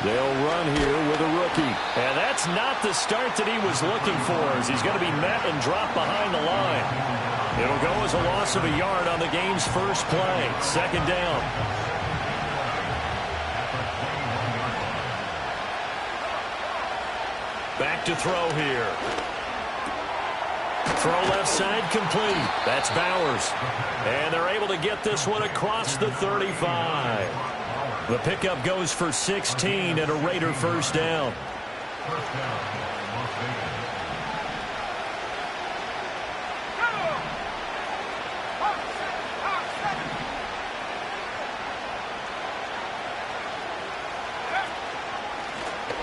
They'll run here with a rookie. And that's not the start that he was looking for, as he's going to be met and dropped behind the line. It'll go as a loss of a yard on the game's first play. Second down. Back to throw here. Throw left side complete. That's Bowers. And they're able to get this one across the 35. The pickup goes for 16 and a Raider first down.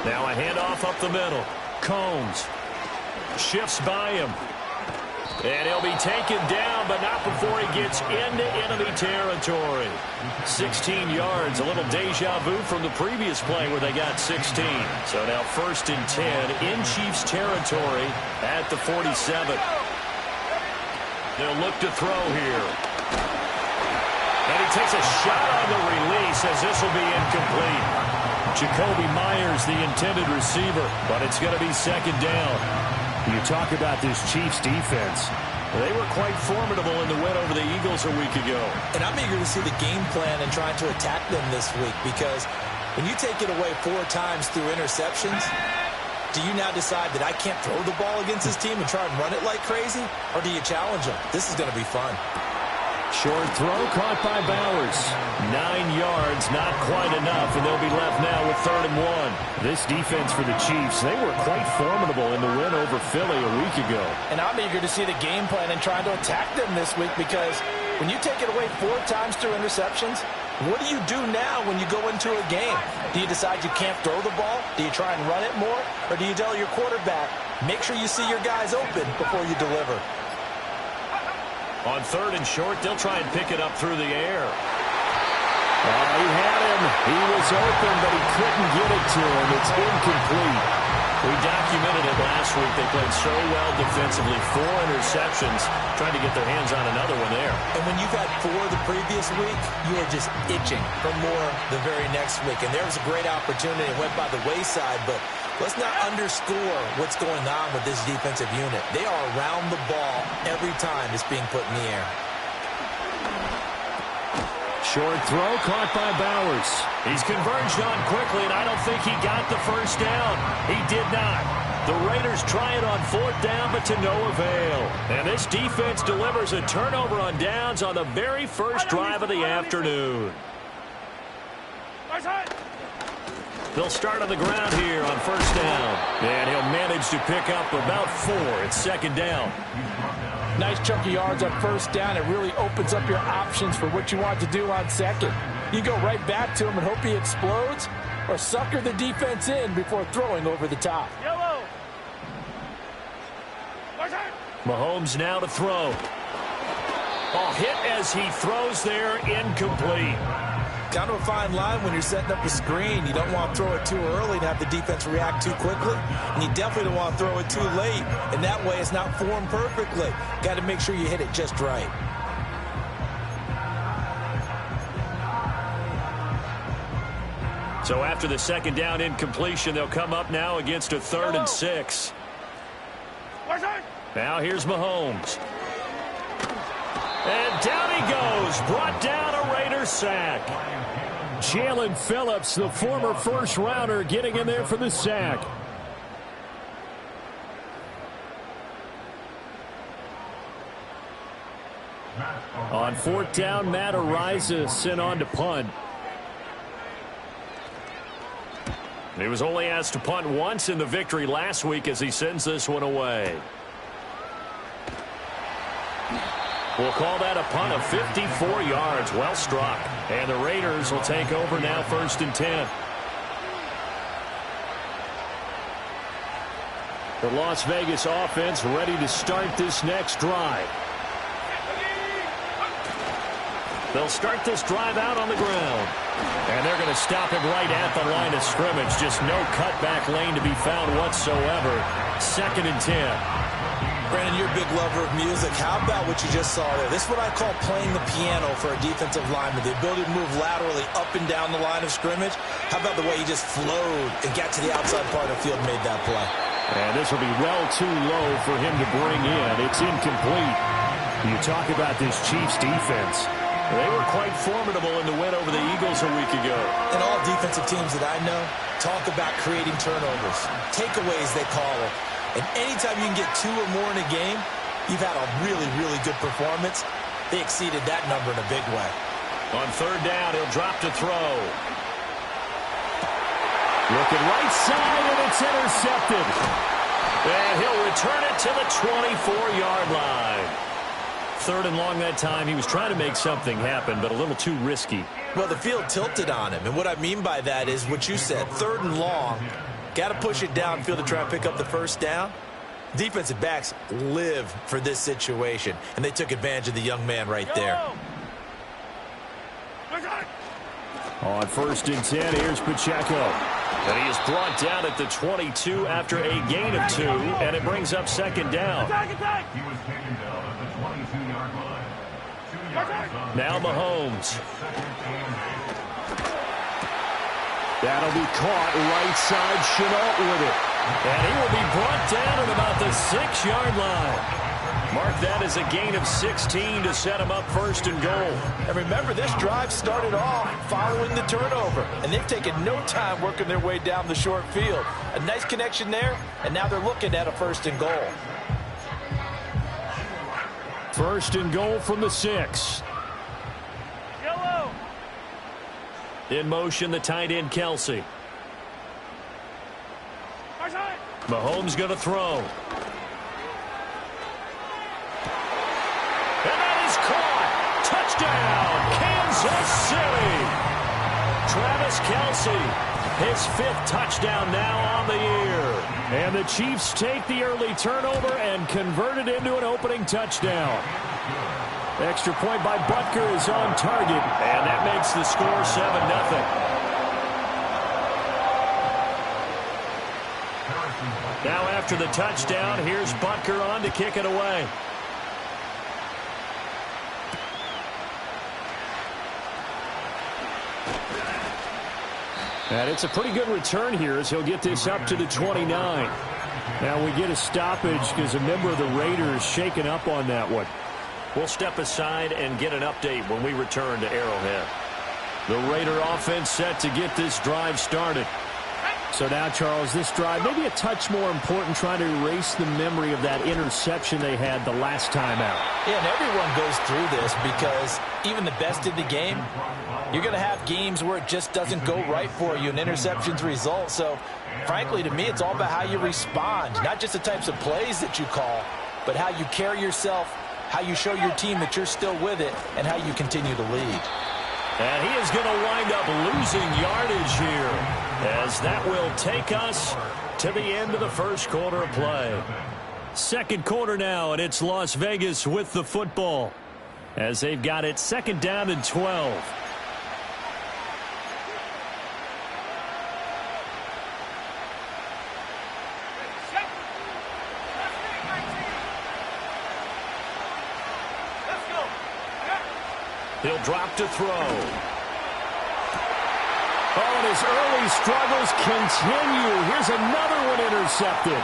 Now a handoff up the middle. Combs shifts by him. And he'll be taken down, but not before he gets into enemy territory. 16 yards, a little deja vu from the previous play where they got 16. So now 1st and 10 in Chiefs territory at the 47. They'll look to throw here. And he takes a shot on the release as this will be incomplete. Jacoby Myers, the intended receiver, but it's going to be second down. You talk about this Chiefs defense. They were quite formidable in the win over the Eagles a week ago. And I'm eager to see the game plan and trying to attack them this week, because when you take it away 4 times through interceptions, do you now decide that I can't throw the ball against this team and try and run it like crazy? Or do you challenge them? This is going to be fun. Short throw caught by Bowers. 9 yards, not quite enough, and they'll be left now with 3rd and 1. This defense for the Chiefs, they were quite formidable in the win over Philly a week ago. And I'm eager to see the game plan and trying to attack them this week, because when you take it away 4 times through interceptions, what do you do now when you go into a game? Do you decide you can't throw the ball? Do you try and run it more? Or do you tell your quarterback, make sure you see your guys open before you deliver? On 3rd and short, they'll try and pick it up through the air. He had him. He was open, but he couldn't get it to him. It's incomplete. We documented it last week. They played so well defensively. 4 interceptions, trying to get their hands on another one there. And when you've had 4 the previous week, you are just itching for more the very next week. And there was a great opportunity. It went by the wayside, but let's not underscore what's going on with this defensive unit. They are around the ball every time it's being put in the air. Short throw caught by Bowers. He's converged on quickly, and I don't think he got the first down. He did not. The Raiders try it on 4th down, but to no avail. And this defense delivers a turnover on downs on the very first drive of the afternoon. They'll start on the ground here on 1st down. And he'll manage to pick up about 4. It's 2nd down. Nice chunk of yards on 1st down. It really opens up your options for what you want to do on 2nd. You go right back to him and hope he explodes, or sucker the defense in before throwing over the top. Mahomes now to throw. Ball hit as he throws there, incomplete. Kind of a fine line when you're setting up a screen. You don't want to throw it too early and have the defense react too quickly. And you definitely don't want to throw it too late. And that way it's not formed perfectly. Got to make sure you hit it just right. So after the 2nd down incompletion, they'll come up now against a 3rd and 6. Now here's Mahomes. And down he goes. Brought down a Raider sack. Jalen Phillips, the former first-rounder, getting in there for the sack. On 4th down, Matt Araiza sent on to punt. He was only asked to punt once in the victory last week as he sends this one away. We'll call that a punt of 54 yards. Well struck. And the Raiders will take over now 1st and 10. The Las Vegas offense ready to start this next drive. They'll start this drive out on the ground. And they're going to stop him right at the line of scrimmage. Just no cutback lane to be found whatsoever. 2nd and 10. Brandon, you're a big lover of music. How about what you just saw there? This is what I call playing the piano for a defensive lineman. The ability to move laterally up and down the line of scrimmage. How about the way he just flowed and got to the outside part of the field and made that play? And this will be well too low for him to bring in. It's incomplete. You talk about this Chiefs defense. They were quite formidable in the win over the Eagles a week ago. And all defensive teams that I know talk about creating turnovers. Takeaways, they call it. And anytime you can get 2 or more in a game, you've had a really, really good performance. They exceeded that number in a big way. On third down, he'll drop to throw. Looking right side, and it's intercepted. And he'll return it to the 24-yard line. Third and long that time. He was trying to make something happen, but a little too risky. Well, the field tilted on him. And what I mean by that is what you said. Third and long. Got to push it downfield to try and pick up the first down. Defensive backs live for this situation, and they took advantage of the young man right there. On 1st and 10, here's Pacheco. And he is brought down at the 22 after a gain of 2, and it brings up 2nd down. He was taken down at the 22-yard line. 2 yards. Now Mahomes. That'll be caught right side. Chenault with it. And he will be brought down at about the 6-yard line. Mark that as a gain of 16 to set him up 1st and goal. And remember, this drive started off following the turnover, and they've taken no time working their way down the short field. A nice connection there, and now they're looking at a 1st and goal. 1st and goal from the 6. In motion, the tight end, Kelsey. Mahomes going to throw. And that is caught. Touchdown, Kansas City. Travis Kelsey, his 5th touchdown now on the year. And the Chiefs take the early turnover and convert it into an opening touchdown. Extra point by Butker is on target. And that makes the score 7-0. Now after the touchdown, here's Butker on to kick it away. And it's a pretty good return here as he'll get this up to the 29. Now we get a stoppage because a member of the Raiders shaken up on that one. We'll step aside and get an update when we return to Arrowhead. The Raider offense set to get this drive started. So now, Charles, this drive maybe a touch more important, trying to erase the memory of that interception they had the last time out. Yeah, and everyone goes through this because even the best in the game, you're going to have games where it just doesn't go right for you and interceptions result. So, frankly, to me, it's all about how you respond, not just the types of plays that you call, but how you carry yourself, how you show your team that you're still with it, and how you continue to lead. And he is going to wind up losing yardage here, as that will take us to the end of the 1st quarter of play. 2nd quarter now, and it's Las Vegas with the football, as they've got it 2nd down and 12. He'll drop to throw. Oh, and his early struggles continue. Here's another one intercepted.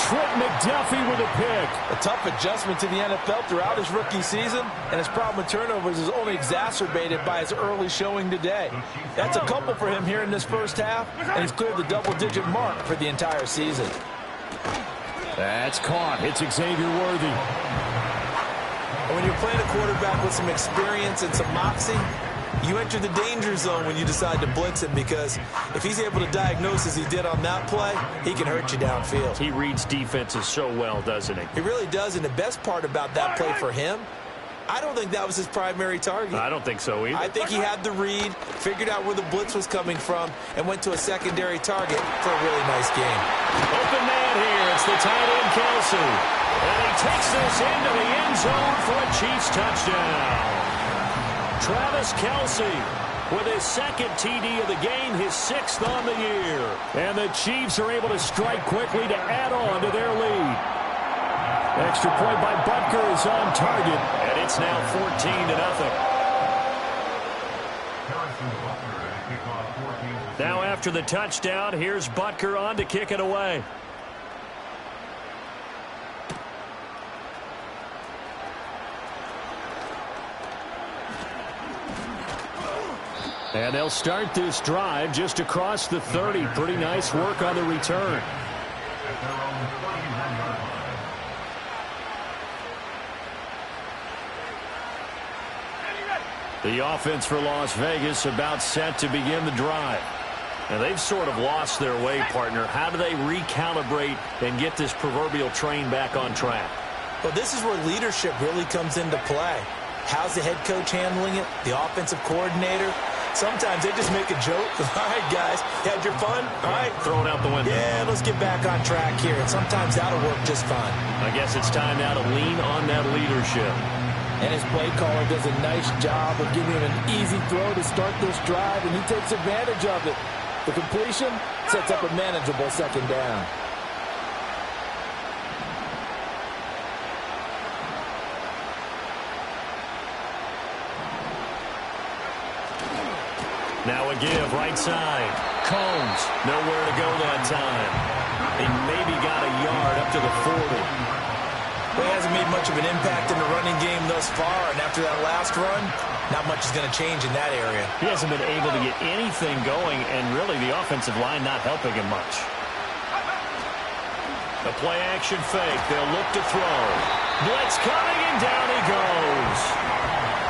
Trent McDuffie with a pick. A tough adjustment to the NFL throughout his rookie season, and his problem with turnovers is only exacerbated by his early showing today. That's a couple for him here in this 1st half, and he's cleared the double-digit mark for the entire season. That's caught. It's Xavier Worthy. And when you're playing a quarterback with some experience and some moxie, you enter the danger zone when you decide to blitz him, because if he's able to diagnose as he did on that play, he can hurt you downfield. He reads defenses so well, doesn't he? He really does, and the best part about that play for him, I don't think that was his primary target. I don't think so either. I think he had the read, figured out where the blitz was coming from, and went to a secondary target for a really nice game. Open man here. It's the tight end, Kelsey. And he takes this into the end zone for a Chiefs touchdown. Travis Kelsey with his second TD of the game, his 6th on the year. And the Chiefs are able to strike quickly to add on to their lead. Extra point by Butker is on target. And it's now 14-0. Now after the touchdown, here's Butker on to kick it away. And they'll start this drive just across the 30. Pretty nice work on the return. The offense for Las Vegas about set to begin the drive. And they've sort of lost their way, partner. How do they recalibrate and get this proverbial train back on track? Well, this is where leadership really comes into play. How's the head coach handling it? The offensive coordinator? Sometimes they just make a joke. All right, guys, you had your fun? All right. Throw it out the window. Yeah, let's get back on track here. And sometimes that'll work just fine. I guess it's time now to lean on that leadership. And his play caller does a nice job of giving him an easy throw to start this drive, and he takes advantage of it. The completion sets up a manageable second down. Now a give, right side. Combs, nowhere to go that time. He maybe got a yard up to the 40. Well, he hasn't made much of an impact in the running game thus far, and after that last run, not much is going to change in that area. He hasn't been able to get anything going, and really the offensive line not helping him much. The play-action fake. They'll look to throw. Blitz coming, and down he goes.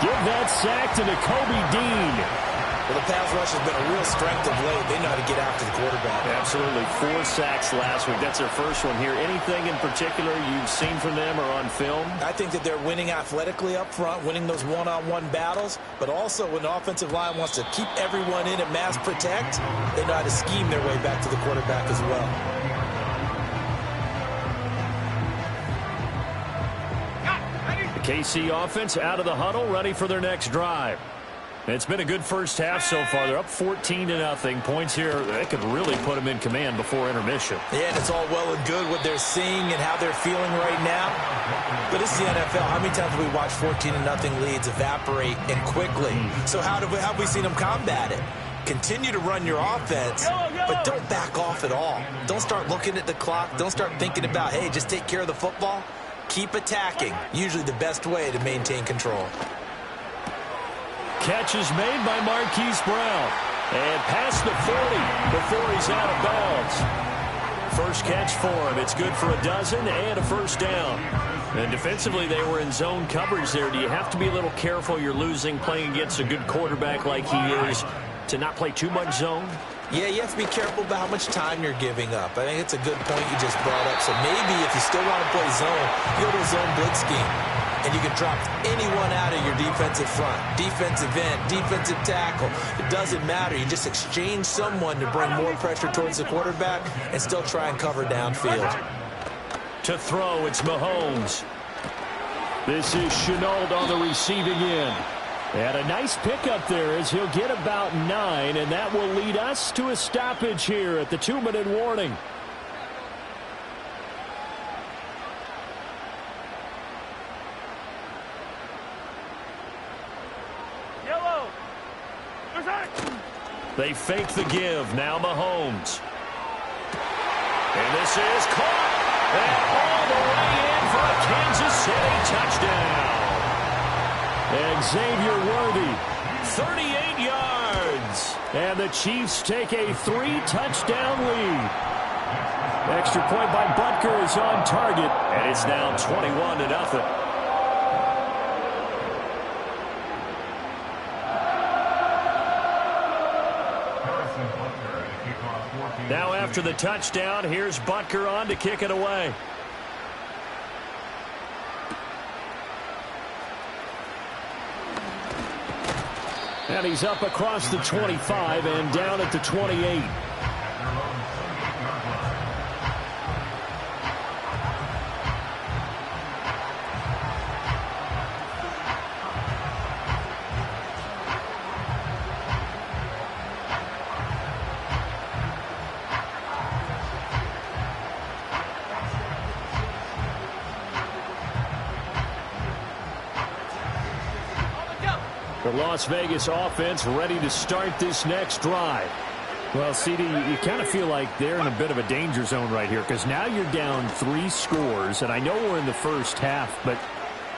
Give that sack to Nakobe Dean. Well, the pass rush has been a real strength of late. They know how to get after the quarterback. Absolutely. 4 sacks last week. That's their first one here. Anything in particular you've seen from them or on film? I think that they're winning athletically up front, winning those one-on-one battles, but also when the offensive line wants to keep everyone in and mass protect, they know how to scheme their way back to the quarterback as well. The KC offense out of the huddle, ready for their next drive. It's been a good first half so far. They're up 14-0. Points here, they could really put them in command before intermission. Yeah, and it's all well and good what they're seeing and how they're feeling right now. But this is the NFL. How many times have we watched 14-0 leads evaporate and quickly? So how have we seen them combat it? Continue to run your offense, but don't back off at all. Don't start looking at the clock. Don't start thinking about, hey, just take care of the football. Keep attacking. Usually the best way to maintain control. Catch is made by Marquise Brown. And past the 40 before he's out of bounds. First catch for him. It's good for a dozen and a first down. And defensively, they were in zone coverage there. Do you have to be a little careful? You're losing playing against a good quarterback like he is to not play too much zone? Yeah, you have to be careful about how much time you're giving up. I think it's a good point you just brought up. So maybe if you still want to play zone, you go to a zone blitz scheme. And you can drop anyone out of your defensive front, defensive end, defensive tackle. It doesn't matter. You just exchange someone to bring more pressure towards the quarterback and still try and cover downfield. To throw, it's Mahomes. This is Chenault on the receiving end. And a nice pickup there as he'll get about 9, and that will lead us to a stoppage here at the 2-minute warning. They fake the give. Now Mahomes. And this is caught. And all the way in for a Kansas City touchdown. Xavier Worthy. 38 yards. And the Chiefs take a 3-touchdown lead. Extra point by Butker is on target. And it's now 21-0. Now after the touchdown, here's Butker on to kick it away. And he's up across the 25 and down at the 28. Las Vegas offense ready to start this next drive. Well, CD, you kind of feel like they're in a bit of a danger zone right here because now you're down 3 scores, and I know we're in the first half, but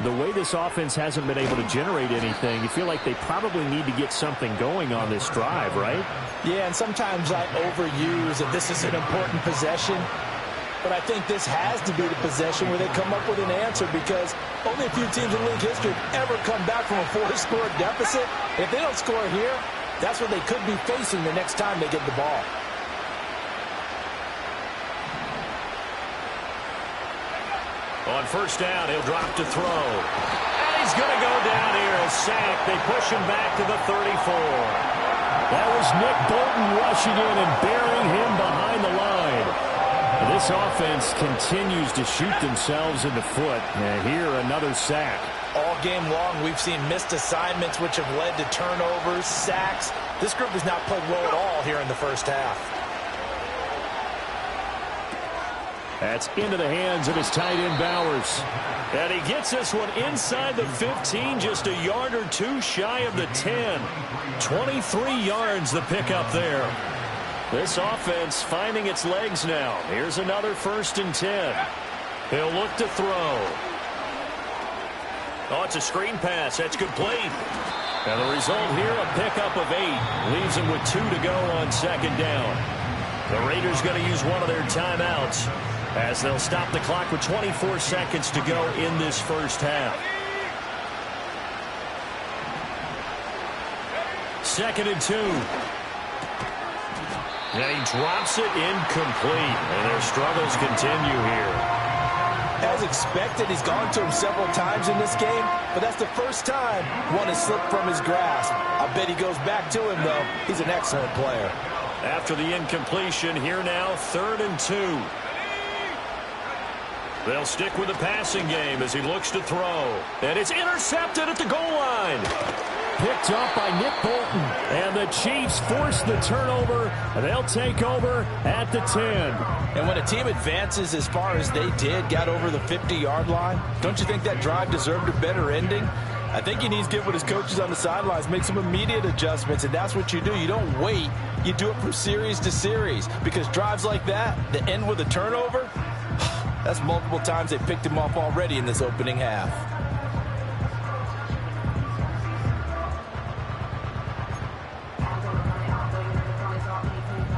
the way this offense hasn't been able to generate anything, you feel like they probably need to get something going on this drive, right? Yeah, and sometimes I overuse that this is an important possession, but I think this has to be the possession where they come up with an answer because only a few teams in league history have ever come back from a 4-score deficit. If they don't score here, that's what they could be facing the next time they get the ball. On first down, he'll drop to throw. And he's going to go down here. A sack. They push him back to the 34. That was Nick Bolton rushing in and burying him behind the line. This offense continues to shoot themselves in the foot. And here, another sack. All game long, we've seen missed assignments which have led to turnovers, sacks. This group has not played well at all here in the first half. That's into the hands of his tight end, Bowers. And he gets this one inside the 15, just a yard or 2 shy of the 10. 23 yards the pickup there. This offense finding its legs now. Here's another 1st and 10. He'll look to throw. Oh, it's a screen pass. That's complete. And the result here, a pickup of 8. Leaves him with 2 to go on 2nd down. The Raiders going to use one of their timeouts as they'll stop the clock with 24 seconds to go in this first half. 2nd and 2. And he drops it incomplete. And their struggles continue here. As expected, he's gone to him several times in this game, but that's the first time one has slipped from his grasp. I bet he goes back to him, though. He's an excellent player. After the incompletion, here now, 3rd and 2. They'll stick with the passing game as he looks to throw. And it's intercepted at the goal line. Picked up by Nick Bolton. And the Chiefs force the turnover. They'll take over at the 10. And when a team advances as far as they did, got over the 50-yard line, don't you think that drive deserved a better ending? I think he needs to get with his coaches on the sidelines, make some immediate adjustments, and that's what you do. You don't wait. You do it from series to series because drives like that end with a turnover, that's multiple times they picked him off already in this opening half.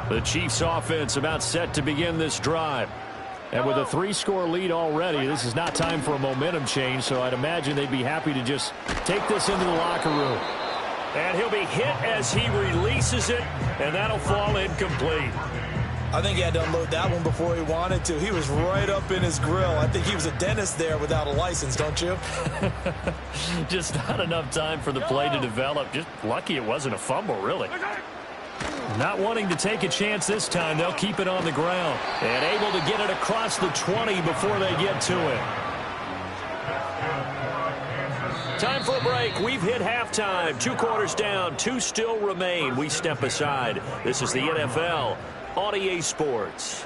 The Chiefs offense about set to begin this drive. And with a 3-score lead already, this is not time for a momentum change, so I'd imagine they'd be happy to just take this into the locker room. And he'll be hit as he releases it, and that'll fall incomplete. I think he had to unload that one before he wanted to. He was right up in his grill. I think he was a dentist there without a license, don't you? Just not enough time for the play to develop. Just lucky it wasn't a fumble, really. Not wanting to take a chance this time, they'll keep it on the ground. And able to get it across the 20 before they get to it. Time for a break. We've hit halftime. 2 quarters down, 2 still remain. We step aside. This is the NFL on EA Sports.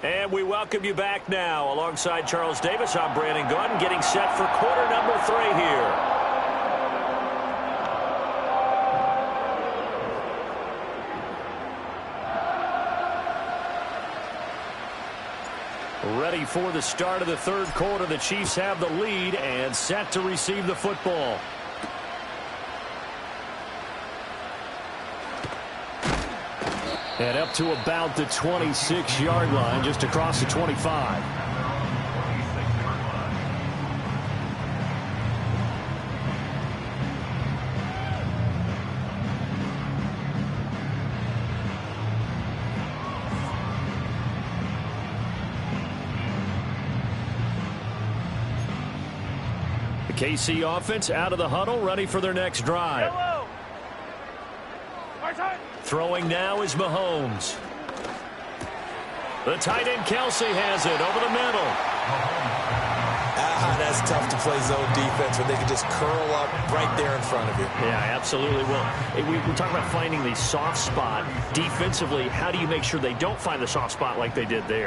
And we welcome you back now. Alongside Charles Davis, I'm Brandon Gunn, getting set for quarter number 3 here. Ready for the start of the 3rd quarter. The Chiefs have the lead and set to receive the football. And up to about the 26-yard line, just across the 25. The KC offense out of the huddle, ready for their next drive. Throwing now is Mahomes. The tight end Kelsey has it over the middle. That's tough to play zone defense when they can just curl up right there in front of you. Yeah, absolutely will. We're talking about finding the soft spot. Defensively, how do you make sure they don't find the soft spot like they did there?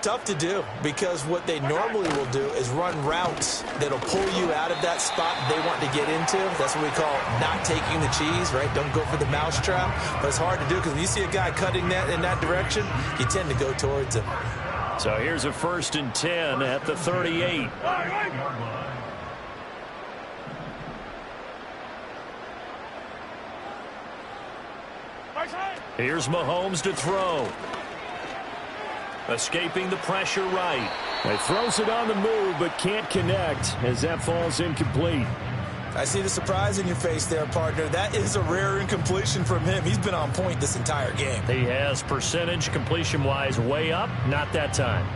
Tough to do, because what they normally will do is run routes that'll pull you out of that spot they want to get into. That's what we call not taking the cheese, right? Don't go for the mousetrap. But it's hard to do because when you see a guy cutting that in that direction, you tend to go towards him. So here's a 1st and 10 at the 38. Here's Mahomes to throw. Escaping the pressure right. He throws it on the move but can't connect as that falls incomplete. I see the surprise in your face there, partner. That is a rare incompletion from him. He's been on point this entire game. He has percentage completion-wise way up. Not that time.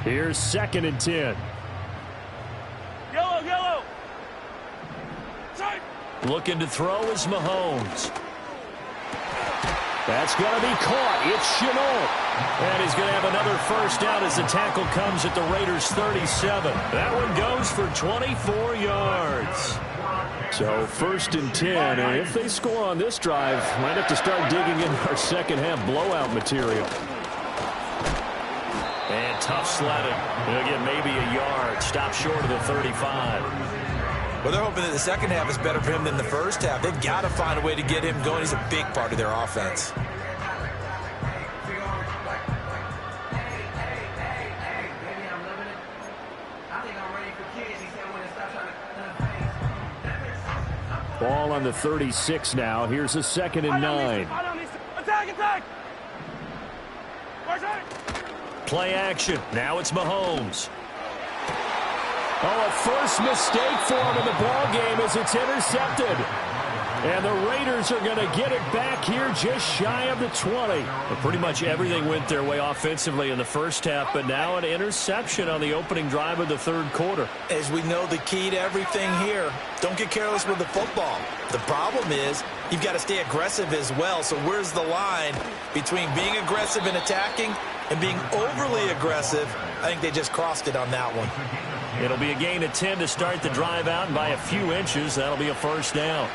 Here's 2nd and 10. Yellow. Looking to throw is Mahomes. That's going to be caught. It's Chenault. And he's going to have another first down as the tackle comes at the Raiders' 37. That one goes for 24 yards. So 1st and 10. And if they score on this drive, might have to start digging in our second half blowout material. And tough sledding. He'll get maybe a yard. Stop short of the 35. Well, they're hoping that the second half is better for him than the first half. They've got to find a way to get him going. He's a big part of their offense. Ball on the 36 now. Here's a 2nd and 9. Attack! Play action. Now it's Mahomes. Oh, a first mistake for him in the ball game as it's intercepted. And the Raiders are going to get it back here just shy of the 20. Well, pretty much everything went their way offensively in the first half, but now an interception on the opening drive of the 3rd quarter. As we know, the key to everything here, don't get careless with the football. The problem is you've got to stay aggressive as well. So where's the line between being aggressive and attacking and being overly aggressive? I think they just crossed it on that one. It'll be a gain of 10 to start the drive out, and by a few inches, that'll be a first down.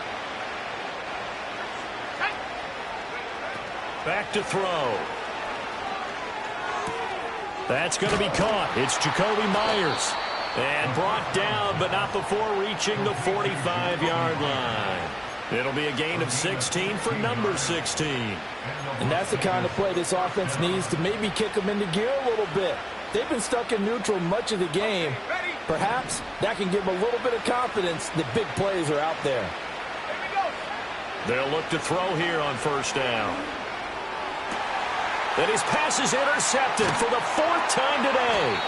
Back to throw. That's going to be caught. It's Jacoby Myers. And brought down, but not before reaching the 45-yard line. It'll be a gain of 16 for number 16. And that's the kind of play this offense needs to maybe kick them into gear a little bit. They've been stuck in neutral much of the game. Perhaps that can give them a little bit of confidence that big plays are out there. They'll look to throw here on 1st down. And his pass is intercepted for the 4th time today.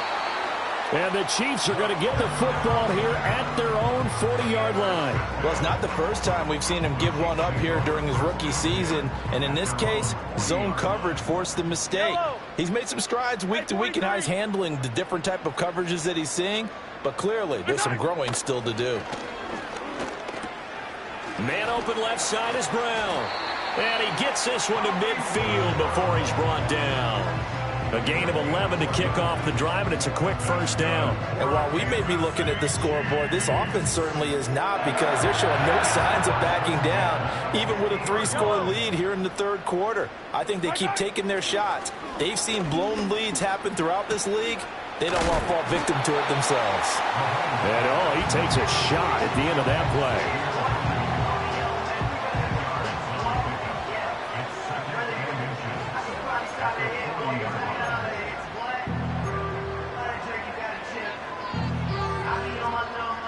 And the Chiefs are going to get the football here at their own 40-yard line. Well, it's not the first time we've seen him give one up here during his rookie season. And in this case, zone coverage forced the mistake. He's made some strides week to week in how he's handling the different type of coverages that he's seeing. But clearly, there's some growing still to do. Man open left side is Brown. And he gets this one to midfield before he's brought down. A gain of 11 to kick off the drive, and it's a quick first down. And while we may be looking at the scoreboard, this offense certainly is not, because they're showing no signs of backing down, even with a 3-score lead here in the 3rd quarter. I think they keep taking their shots. They've seen blown leads happen throughout this league. They don't want to fall victim to it themselves. And, he takes a shot at the end of that play.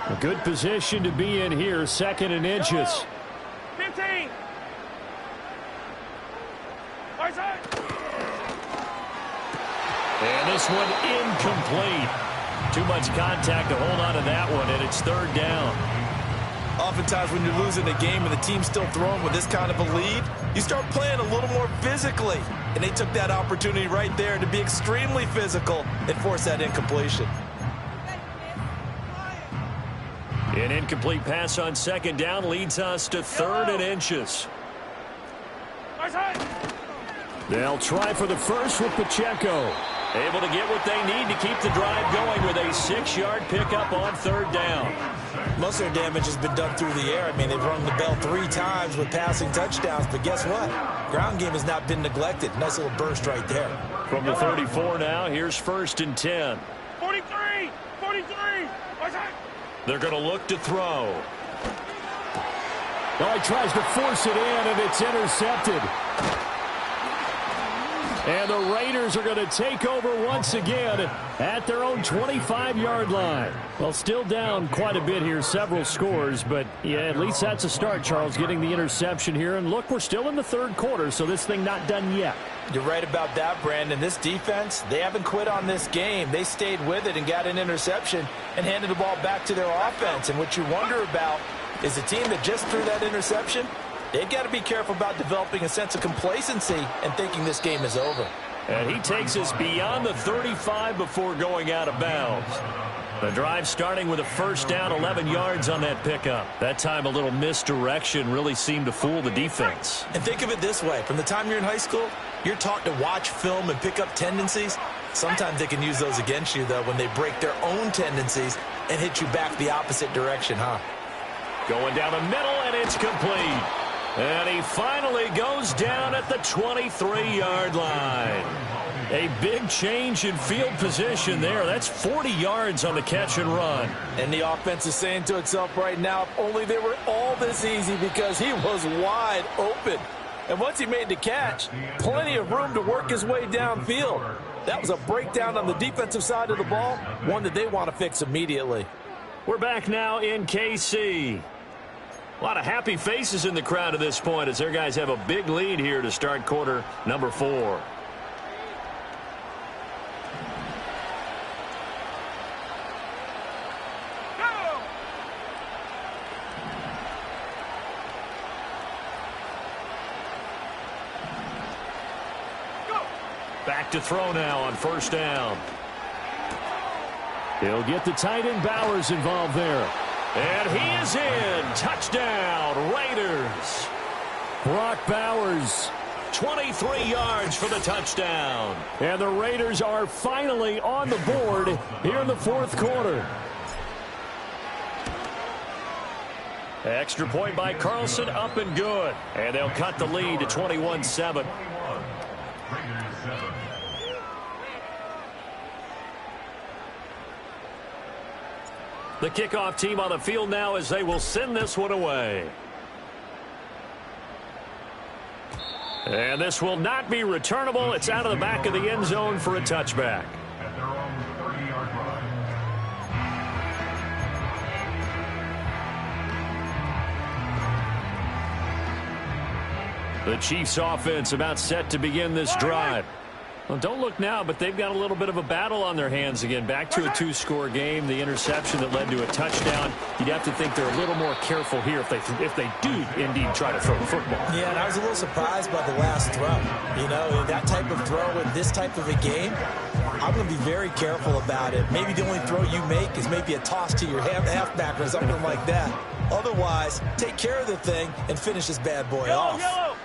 A good position to be in here, 2nd and inches. 15. And this one incomplete. Too much contact to hold on to that one, and it's 3rd down. Oftentimes when you're losing a game and the team's still throwing with this kind of a lead, you start playing a little more physically. And they took that opportunity right there to be extremely physical and force that incompletion. An incomplete pass on 2nd down leads us to 3rd and inches. They'll try for the first with Pacheco. Able to get what they need to keep the drive going with a 6-yard pickup on 3rd down. Most of their damage has been done through the air. I mean, they've rung the bell 3 times with passing touchdowns, but guess what? Ground game has not been neglected. Nice little burst right there. From the 34 now, here's 1st and 10. 43! 43! They're going to look to throw. Oh, he tries to force it in, and it's intercepted. And the Raiders are going to take over once again at their own 25-yard line. Well, still down quite a bit here, several scores, but yeah, at least that's a start, Charles, getting the interception here. And look, we're still in the 3rd quarter, so this thing not done yet. You're right about that, Brandon. This defense, they haven't quit on this game. They stayed with it and got an interception and handed the ball back to their offense. And what you wonder about is the team that just threw that interception, they've got to be careful about developing a sense of complacency and thinking this game is over. And he takes us beyond the 35 before going out of bounds. The drive starting with a 1st down, 11 yards on that pickup. That time a little misdirection really seemed to fool the defense. And think of it this way. From the time you're in high school, you're taught to watch film and pick up tendencies. Sometimes they can use those against you, though, when they break their own tendencies and hit you back the opposite direction, huh? Going down the middle, and it's complete. And he finally goes down at the 23-yard line. A big change in field position there. That's 40 yards on the catch and run. And the offense is saying to itself right now, if only they were all this easy, because he was wide open. And once he made the catch, plenty of room to work his way downfield. That was a breakdown on the defensive side of the ball, one that they want to fix immediately. We're back now in KC. A lot of happy faces in the crowd at this point as their guys have a big lead here to start quarter number 4. Back to throw now on 1st down. He'll get the tight end Bowers involved there. And he is in. Touchdown, Raiders. Brock Bowers. 23 yards for the touchdown. And the Raiders are finally on the board here in the 4th quarter. Extra point by Carlson, up and good. And they'll cut the lead to 21-7. The kickoff team on the field now as they will send this one away. And this will not be returnable. It's out of the back of the end zone for a touchback. At their own 30-yard line. The Chiefs offense about set to begin this drive. Well, don't look now, but they've got a little bit of a battle on their hands again. Back to a 2-score game. The interception that led to a touchdown. You'd have to think they're a little more careful here if they do indeed try to throw the football. Yeah, and I was a little surprised by the last throw. You know, that type of throw in this type of a game, I'm going to be very careful about it. Maybe the only throw you make is maybe a toss to your halfback or something like that. Otherwise, take care of the thing and finish this bad boy off. Yellow.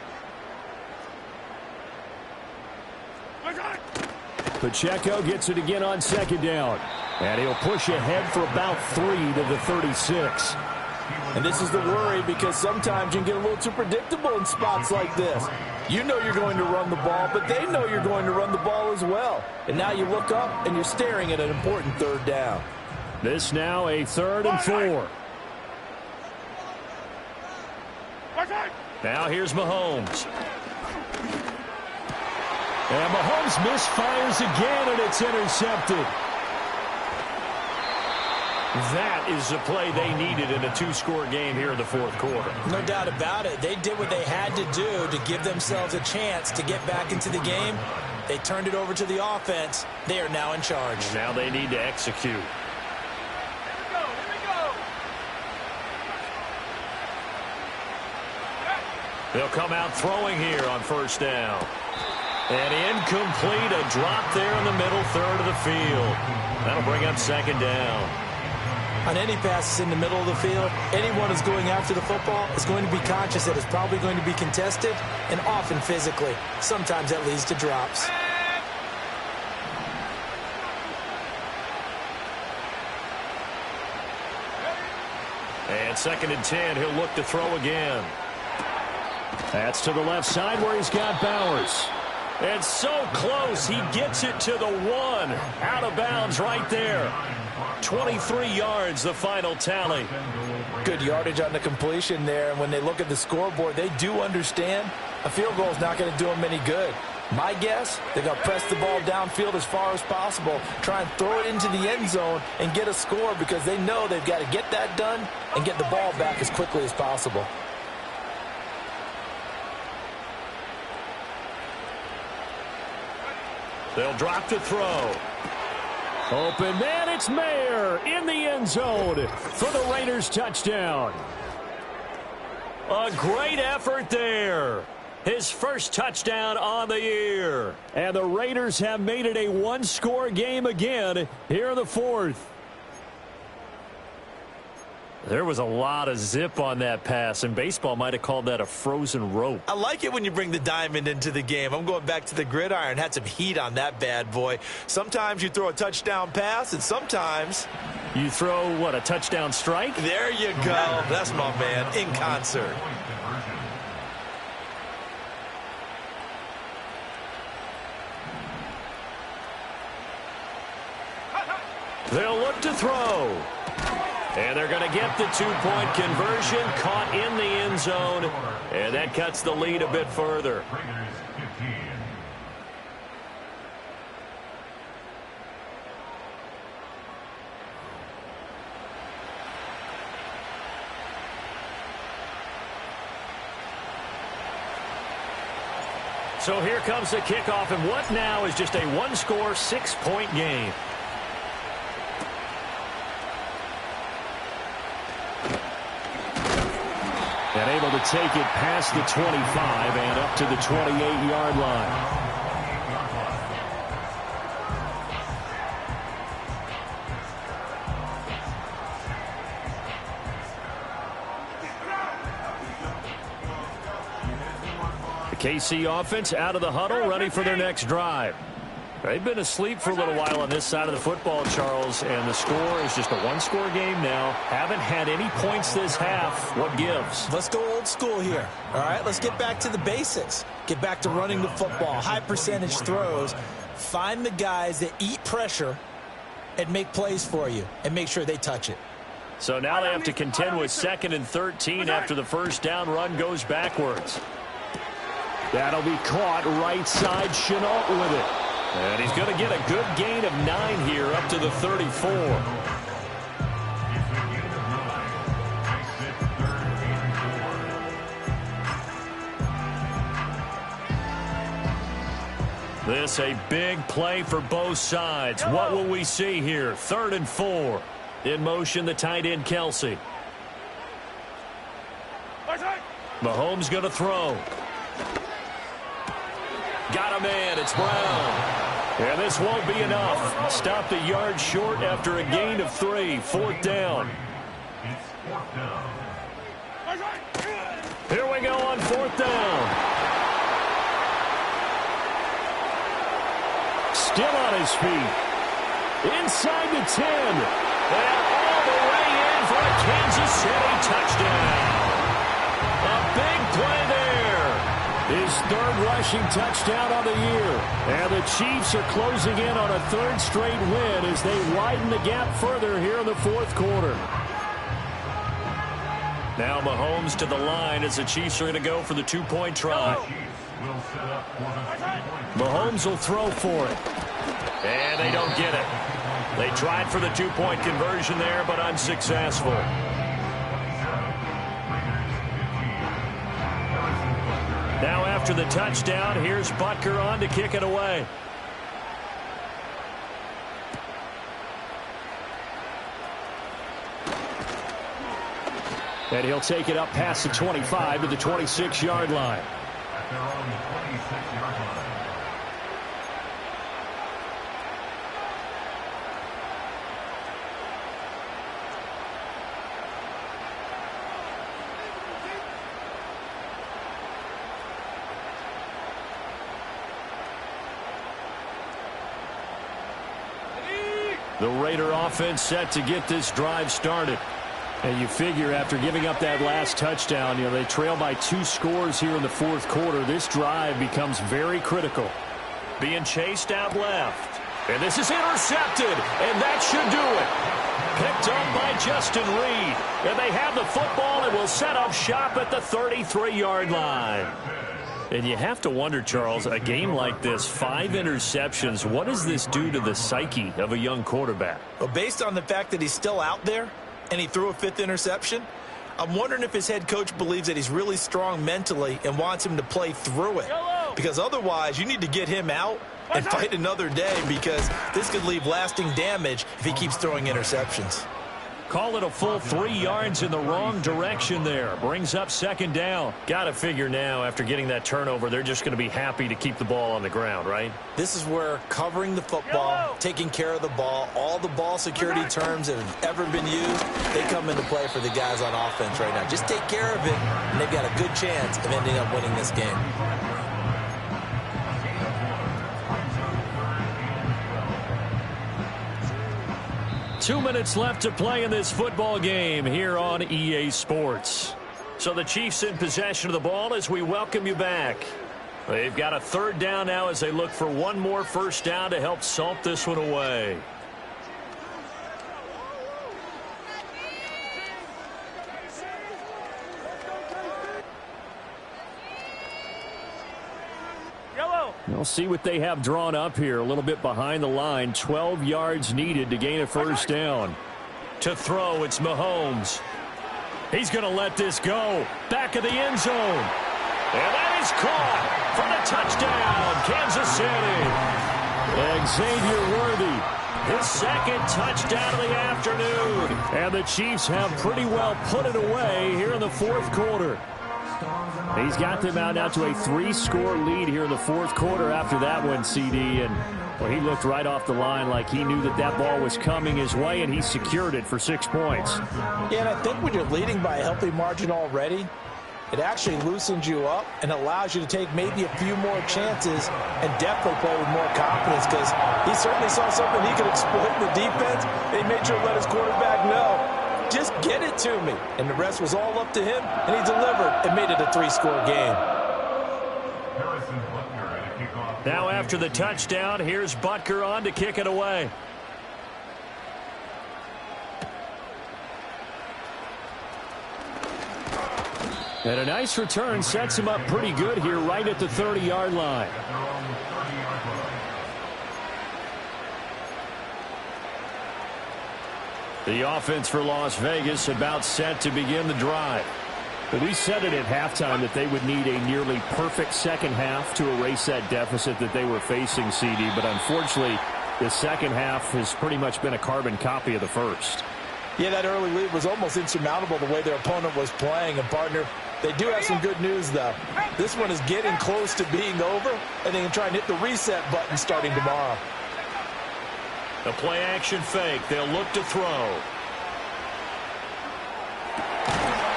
Pacheco gets it again on 2nd down. And he'll push ahead for about 3 to the 36. And this is the worry, because sometimes you can get a little too predictable in spots like this. You know you're going to run the ball, but they know you're going to run the ball as well. And now you look up and you're staring at an important 3rd down. This now a 3rd and 4. Now here's Mahomes. And Mahomes misfires again, and it's intercepted. That is the play they needed in a 2-score game here in the 4th quarter. No doubt about it. They did what they had to do to give themselves a chance to get back into the game. They turned it over to the offense. They are now in charge. Now they need to execute. Here we go. They'll come out throwing here on 1st down. And incomplete, a drop there in the middle 3rd of the field. That'll bring up 2nd down. On any passes in the middle of the field, anyone who's going after the football is going to be conscious that it's probably going to be contested and often physically. Sometimes that leads to drops. And 2nd and 10, he'll look to throw again. That's to the left side where he's got Bowers. And so close, he gets it to the 1. Out of bounds right there. 23 yards, the final tally. Good yardage on the completion there. And when they look at the scoreboard, they do understand a field goal is not going to do them any good. My guess, they're going to press the ball downfield as far as possible, try and throw it into the end zone and get a score because they know they've got to get that done and get the ball back as quickly as possible. They'll drop to throw. Open man, it's Mayer in the end zone for the Raiders touchdown. A great effort there. His first touchdown on the year. And the Raiders have made it a one-score game again here in the 4th. There was a lot of zip on that pass, and baseball might have called that a frozen rope. I like it when you bring the diamond into the game. I'm going back to the gridiron. Had some heat on that bad boy. Sometimes you throw a touchdown pass, and sometimes you throw, what, a touchdown strike? There you go. That's my man, in concert. They'll look to throw. And they're going to get the 2-point conversion, caught in the end zone, and that cuts the lead a bit further. So here comes the kickoff, and what now is just a one-score, 6-point game. And able to take it past the 25 and up to the 28-yard line. The KC offense out of the huddle, ready for their next drive. They've been asleep for a little while on this side of the football, Charles, and the score is just a one-score game now. Haven't had any points this half. What gives? Let's go old school here. All right, let's get back to the basics. Get back to running the football, high percentage throws. Find the guys that eat pressure and make plays for you and make sure they touch it. So now they have to contend with 2nd and 13 after the first down run goes backwards. That'll be caught right side. Chenault with it. And he's going to get a good gain of 9 here up to the 34. This a big play for both sides. What will we see here? 3rd and 4. In motion, the tight end, Kelsey. Mahomes going to throw. Got a man. It's Brown. And this won't be enough. Stopped a yard short after a gain of 3. 4th down. Here we go on 4th down. Still on his feet. Inside the 10. And all the way in for a Kansas City touchdown. A big play there. His 3rd rushing touchdown on the year. And the Chiefs are closing in on a 3rd straight win as they widen the gap further here in the 4th quarter. Now Mahomes to the line as the Chiefs are going to go for the 2-point try. Mahomes will throw for it. And they don't get it. They tried for the 2-point conversion there, but unsuccessful. Now after the touchdown, here's Butker on to kick it away. And he'll take it up past the 25 to the 26-yard line. The Raider offense set to get this drive started. And you figure after giving up that last touchdown, they trail by 2 scores here in the fourth quarter. This drive becomes very critical. Being chased out left. And this is intercepted, and that should do it. Picked up by Justin Reed. And they have the football and will set up shop at the 33-yard line. And you have to wonder, Charles, a game like this, 5 interceptions, what does this do to the psyche of a young quarterback? Well, based on the fact that he's still out there and he threw a 5th interception, I'm wondering if his head coach believes that he's really strong mentally and wants him to play through it. Because otherwise, you need to get him out and fight another day, because this could leave lasting damage if he keeps throwing interceptions. Call it a full 3 yards in the wrong direction there. Brings up 2nd down. Got to figure now, after getting that turnover, they're just going to be happy to keep the ball on the ground, right? This is where covering the football, taking care of the ball, all the ball security terms that have ever been used, they come into play for the guys on offense right now. Just take care of it, and they've got a good chance of ending up winning this game. Two minutes left to play in this football game here on EA Sports. So the Chiefs in possession of the ball as we welcome you back. They've got a 3rd down now as they look for one more 1st down to help salt this one away. We'll see what they have drawn up here. A little bit behind the line. 12 yards needed to gain a 1st down. To throw, it's Mahomes. He's going to let this go. Back of the end zone. And that is caught for the touchdown, Kansas City. Xavier Worthy. His 2nd touchdown of the afternoon. And the Chiefs have pretty well put it away here in the 4th quarter. He's got them out now to a 3-score lead here in the 4th quarter after that one, CD. And well, he looked right off the line like he knew that that ball was coming his way, and he secured it for 6 points. Yeah, and I think when you're leading by a healthy margin already, it actually loosens you up and allows you to take maybe a few more chances and definitely play with more confidence, because he certainly saw something he could exploit in the defense, and he made sure to let his quarterback know, just get it to me. And the rest was all up to him, and he delivered and made it a 3-score game. Now after the touchdown, here's Butker on to kick it away. And a nice return sets him up pretty good here right at the 30-yard line. The offense for Las Vegas about set to begin the drive. But we said it at halftime that they would need a nearly perfect second half to erase that deficit that they were facing, CD. But unfortunately, the second half has pretty much been a carbon copy of the first. Yeah, that early lead was almost insurmountable the way their opponent was playing. And, partner, they do have some good news, though. This one is getting close to being over, and they can try and hit the reset button starting tomorrow. The play-action fake. They'll look to throw.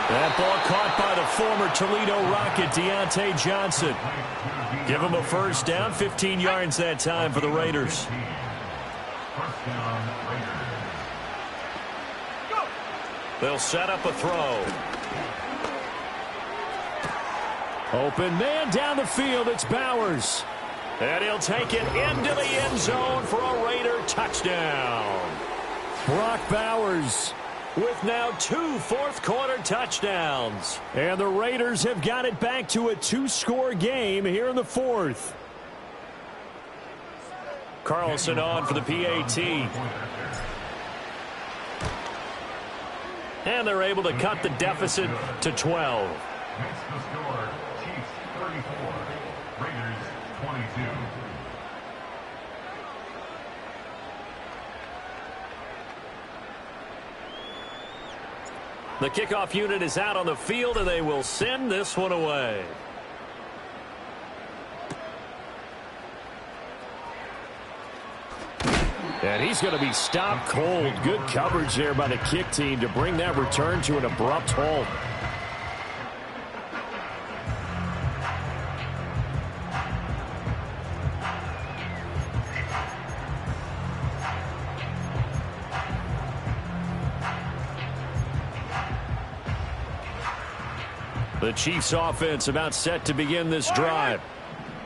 That ball caught by the former Toledo Rocket, Deontay Johnson. Give him a 1st down, 15 yards that time for the Raiders. They'll set up a throw. Open man down the field. It's Bowers. And he'll take it into the end zone for a Raider touchdown. Brock Bowers with now 2 fourth-quarter touchdowns. And the Raiders have got it back to a 2-score game here in the 4th. Carlson on for the PAT. And they're able to cut the deficit to 12. Next the score, Chiefs 34, Raiders 22. The kickoff unit is out on the field, and they will send this one away. And he's going to be stopped cold. Good coverage there by the kick team to bring that return to an abrupt halt. The Chiefs offense about set to begin this drive.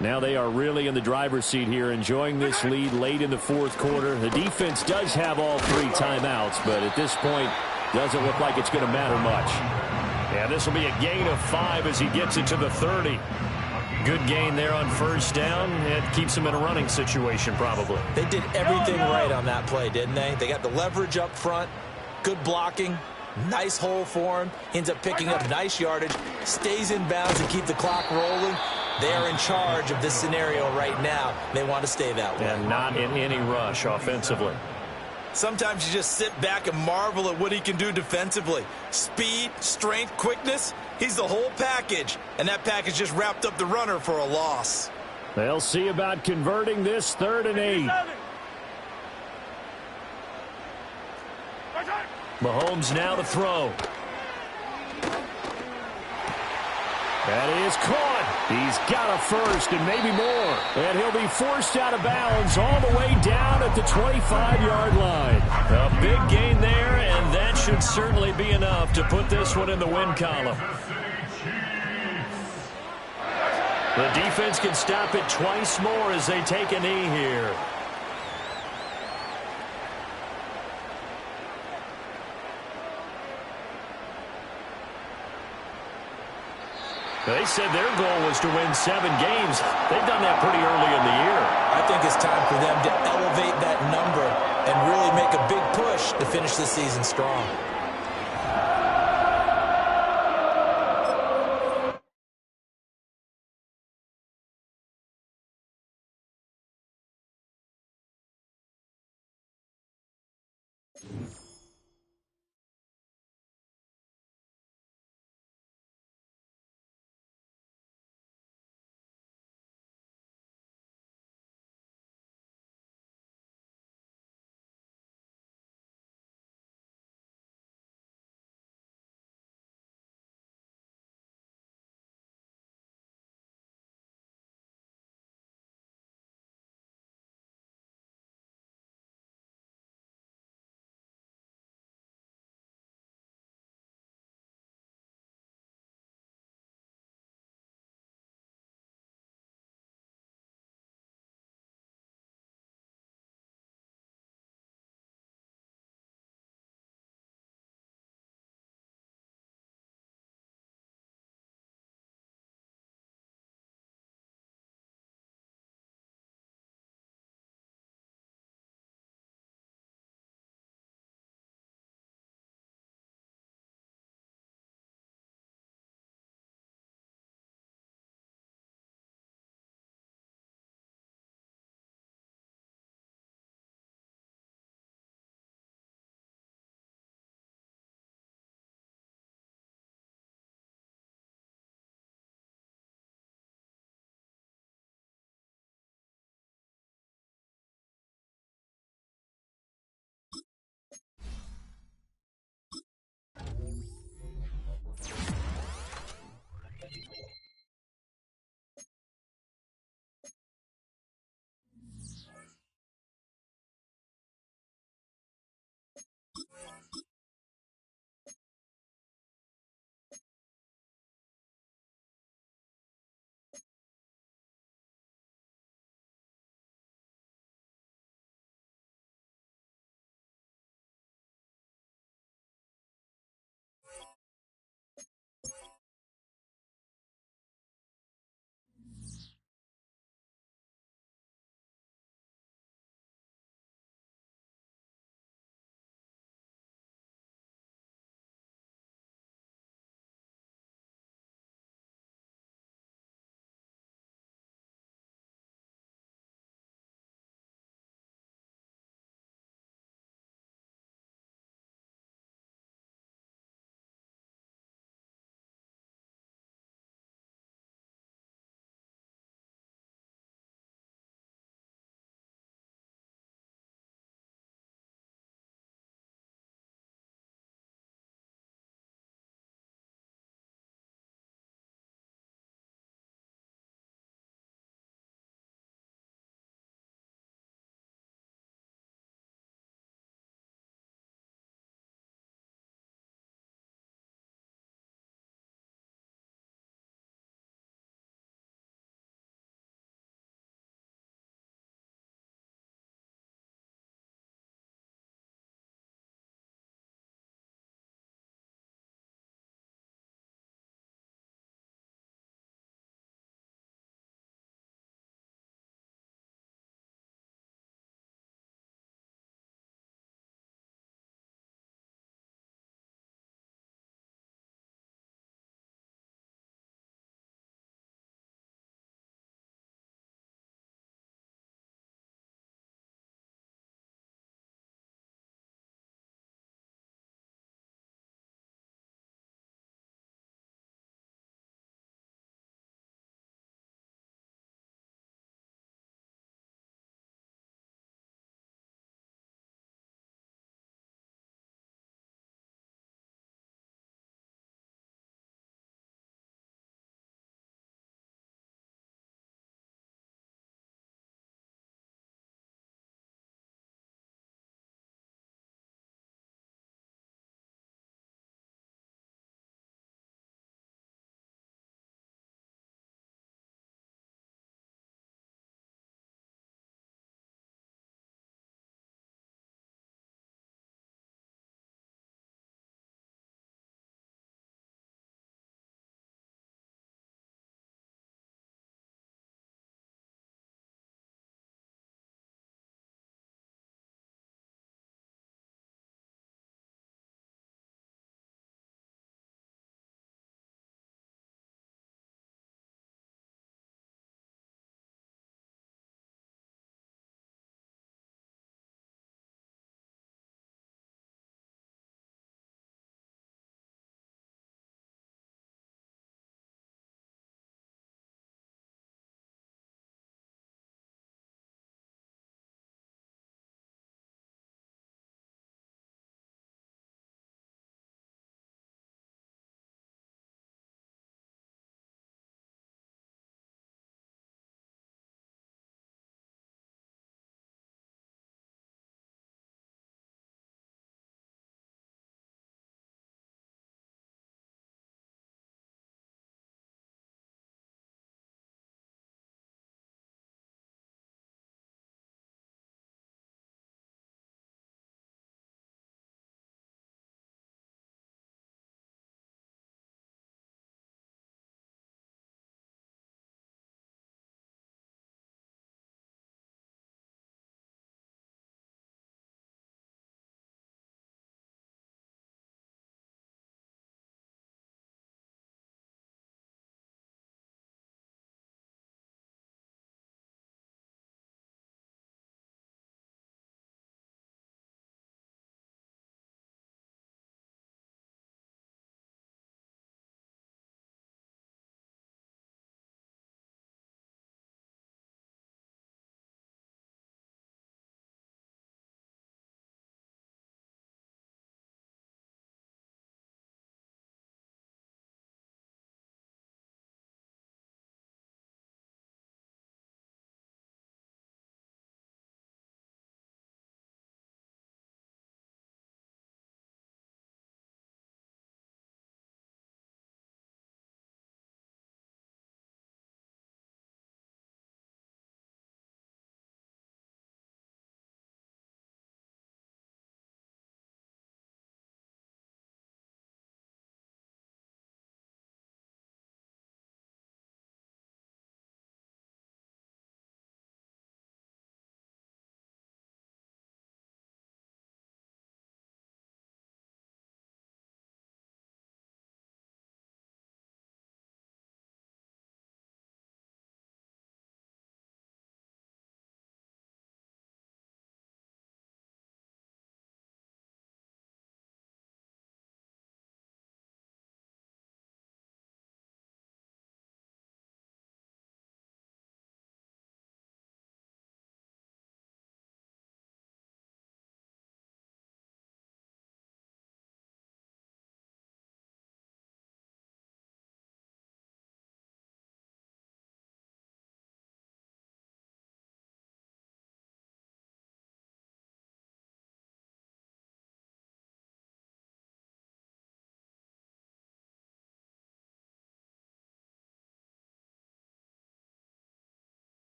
Now they are really in the driver's seat here, enjoying this lead late in the fourth quarter. The defense does have all 3 timeouts, but at this point, doesn't look like it's going to matter much. Yeah, this will be a gain of 5 as he gets it to the 30. Good gain there on first down. It keeps him in a running situation probably. They did everything right on that play, didn't they? They got the leverage up front, good blocking, nice hole for him. Ends up picking up nice yardage, stays in bounds and keep the clock rolling. They are in charge of this scenario right now. They want to stay that way. And not in any rush offensively. Sometimes you just sit back and marvel at what he can do defensively. Speed, strength, quickness. He's the whole package. And that package just wrapped up the runner for a loss. They'll see about converting this 3rd and 8. Mahomes now to throw. That is caught. He's got a first and maybe more. And he'll be forced out of bounds all the way down at the 25-yard line. A big gain there, and that should certainly be enough to put this one in the win column. The defense can stop it twice more as they take a knee here. They said their goal was to win 7 games. They've done that pretty early in the year. I think it's time for them to elevate that number and really make a big push to finish the season strong.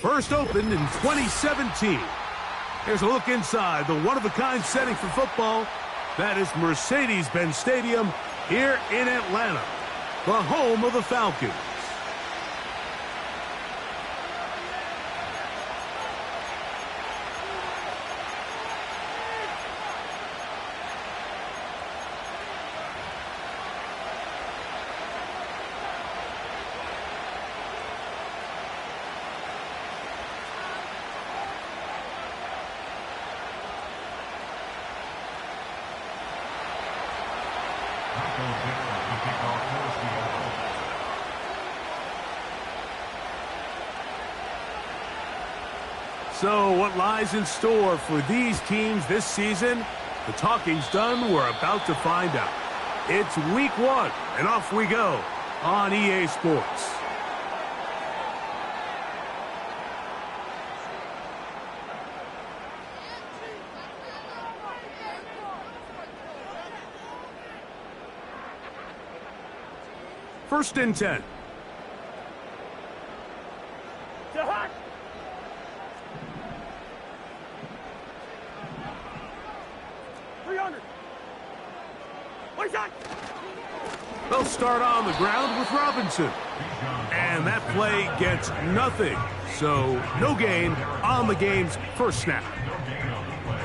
First opened in 2017. Here's a look inside the one-of-a-kind setting for football. That is Mercedes-Benz Stadium here in Atlanta, the home of the Falcons. So what lies in store for these teams this season? The talking's done. We're about to find out. It's week 1, and off we go on EA Sports. First and 10. Hot. They'll start on the ground with Robinson. And that play gets nothing. So no gain on the game's first snap.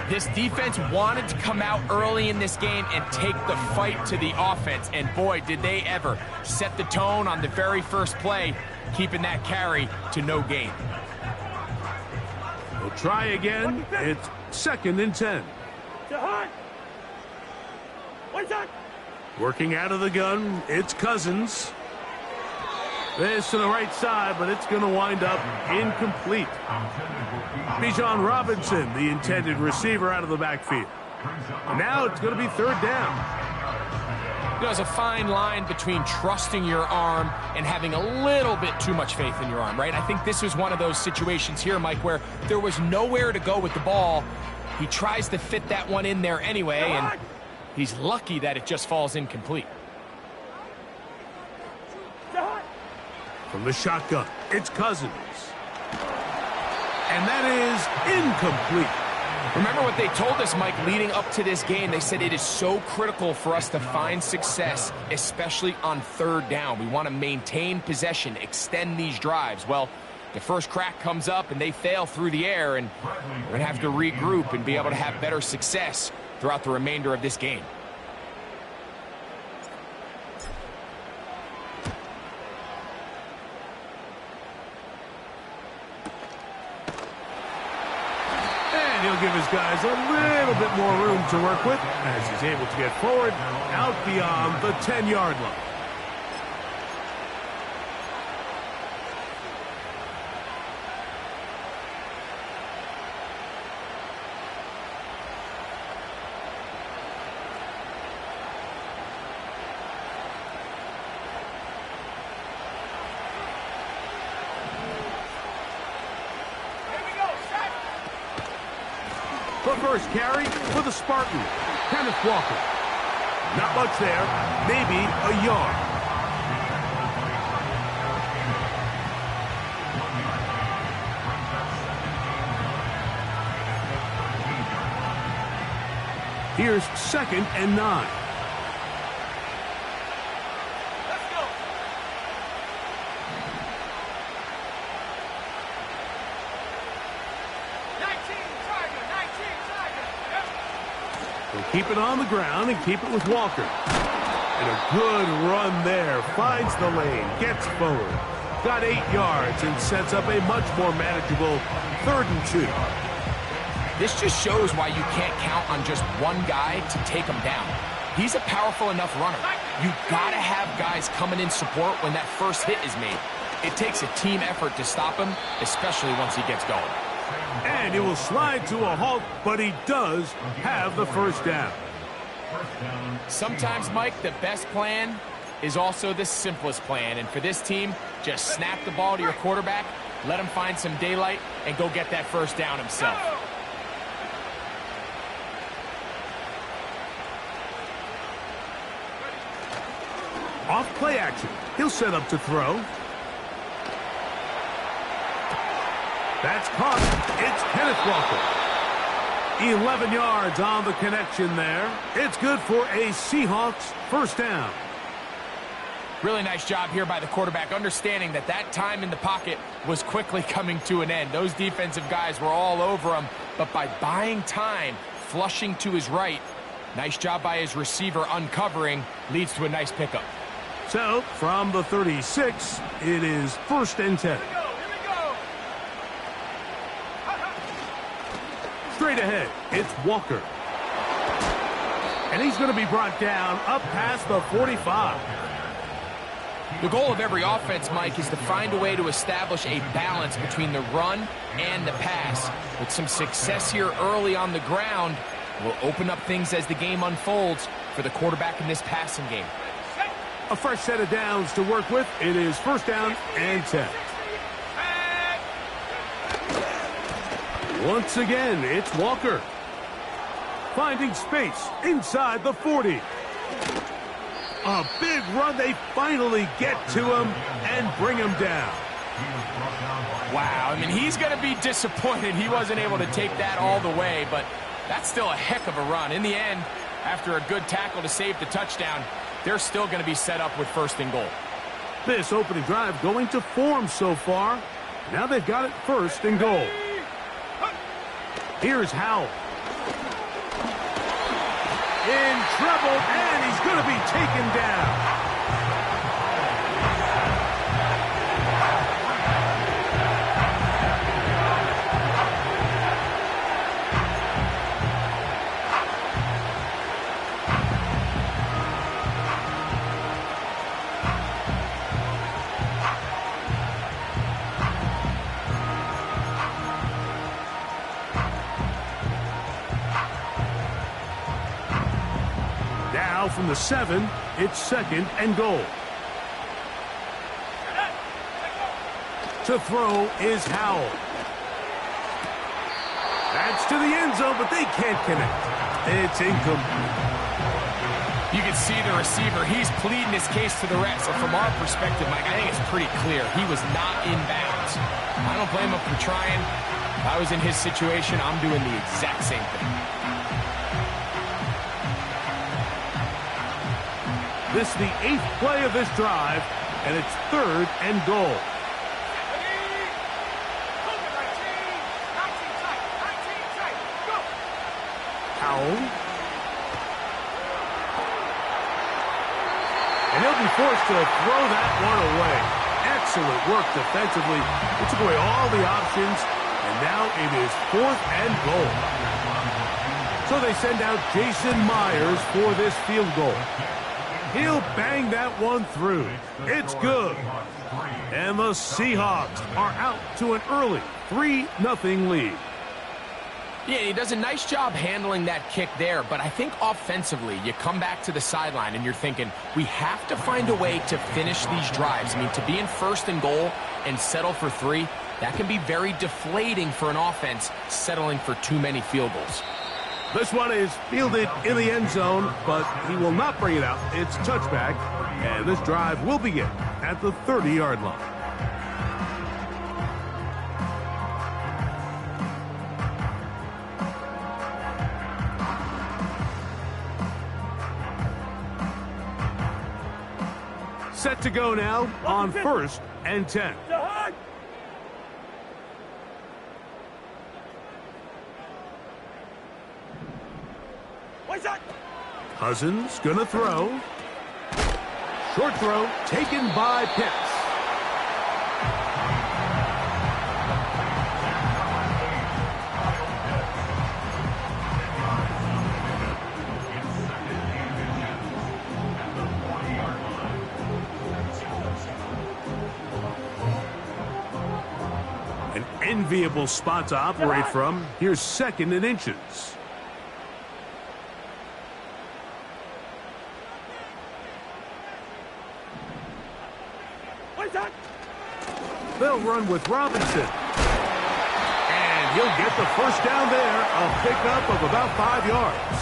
This defense wanted to come out early in this game and take the fight to the offense. And boy, did they ever set the tone on the very first play, keeping that carry to no gain. We'll try again. It's second and 10. Working out of the gun, it's Cousins. This to the right side, but it's going to wind up incomplete. Bijan Robinson, the intended receiver, out of the backfield. And now it's going to be third down. There's a fine line between trusting your arm and having a little bit too much faith in your arm, right? I think this is one of those situations here, Mike, where there was nowhere to go with the ball. He tries to fit that one in there anyway, and he's lucky that it just falls incomplete. From the shotgun, it's Cousins. And that is incomplete. Remember what they told us, Mike, leading up to this game. They said it is so critical for us to find success, especially on third down. We want to maintain possession, extend these drives. Well, the first crack comes up and they fail through the air, and we're going to have to regroup and be able to have better success throughout the remainder of this game. He'll give his guys a little bit more room to work with as he's able to get forward out beyond the 10-yard line. The first carry for the Spartan, Kenneth Walker. Not much there, maybe a yard. Here's second and 9. Keep it on the ground and keep it with Walker. And a good run there. Finds the lane, gets forward. Got 8 yards and sets up a much more manageable 3rd and 2. This just shows why you can't count on just one guy to take him down. He's a powerful enough runner. You gotta have guys coming in support when that first hit is made. It takes a team effort to stop him, especially once he gets going. And it will slide to a halt, but he does have the first down. Sometimes, Mike, the best plan is also the simplest plan. And for this team, just snap the ball to your quarterback, let him find some daylight, and go get that first down himself. Off play action. He'll set up to throw. That's caught. It's Kenneth Walker. 11 yards on the connection there. It's good for a Seahawks first down. Really nice job here by the quarterback, understanding that that time in the pocket was quickly coming to an end. Those defensive guys were all over him, but by buying time, flushing to his right, nice job by his receiver uncovering, leads to a nice pickup. So, from the 36, it is 1st and 10. Straight ahead, it's Walker. And he's going to be brought down up past the 45. The goal of every offense, Mike, is to find a way to establish a balance between the run and the pass. With some success here early on the ground, will open up things as the game unfolds for the quarterback in this passing game. A fresh set of downs to work with. It is 1st down and 10. Once again, it's Walker. Finding space inside the 40. A big run. They finally get to him and bring him down. Wow, I mean, he's going to be disappointed he wasn't able to take that all the way, but that's still a heck of a run. In the end, after a good tackle to save the touchdown, they're still going to be set up with 1st and goal. This opening drive going to form so far. Now they've got it 1st and goal. Here's Howell. In trouble, and he's going to be taken down. From the 7, it's 2nd and goal. To throw is Howell. That's to the end zone, but they can't connect. It's incomplete. You can see the receiver. He's pleading his case to the refs. And from our perspective, Mike, I think it's pretty clear. He was not in bounds. I don't blame him for trying. If I was in his situation, I'm doing the exact same thing. This is the 8th play of this drive, and it's 3rd and goal. Howell. And he'll be forced to throw that one away. Excellent work defensively. It took away all the options, and now it is 4th and goal. So they send out Jason Myers for this field goal. He'll bang that one through. It's good. And the Seahawks are out to an early 3-0 lead. Yeah, he does a nice job handling that kick there, but I think offensively, you come back to the sideline and you're thinking, we have to find a way to finish these drives. I mean, to be in 1st and goal and settle for 3, that can be very deflating for an offense settling for too many field goals. This one is fielded in the end zone, but he will not bring it out. It's touchback, and this drive will begin at the 30-yard line. Set to go now on 1st and 10. Cousins gonna throw. Short throw taken by Pitts. An enviable spot to operate from. Here's 2nd and inches. They'll run with Robinson. And he'll get the 1st down there, a pickup of about 5 yards.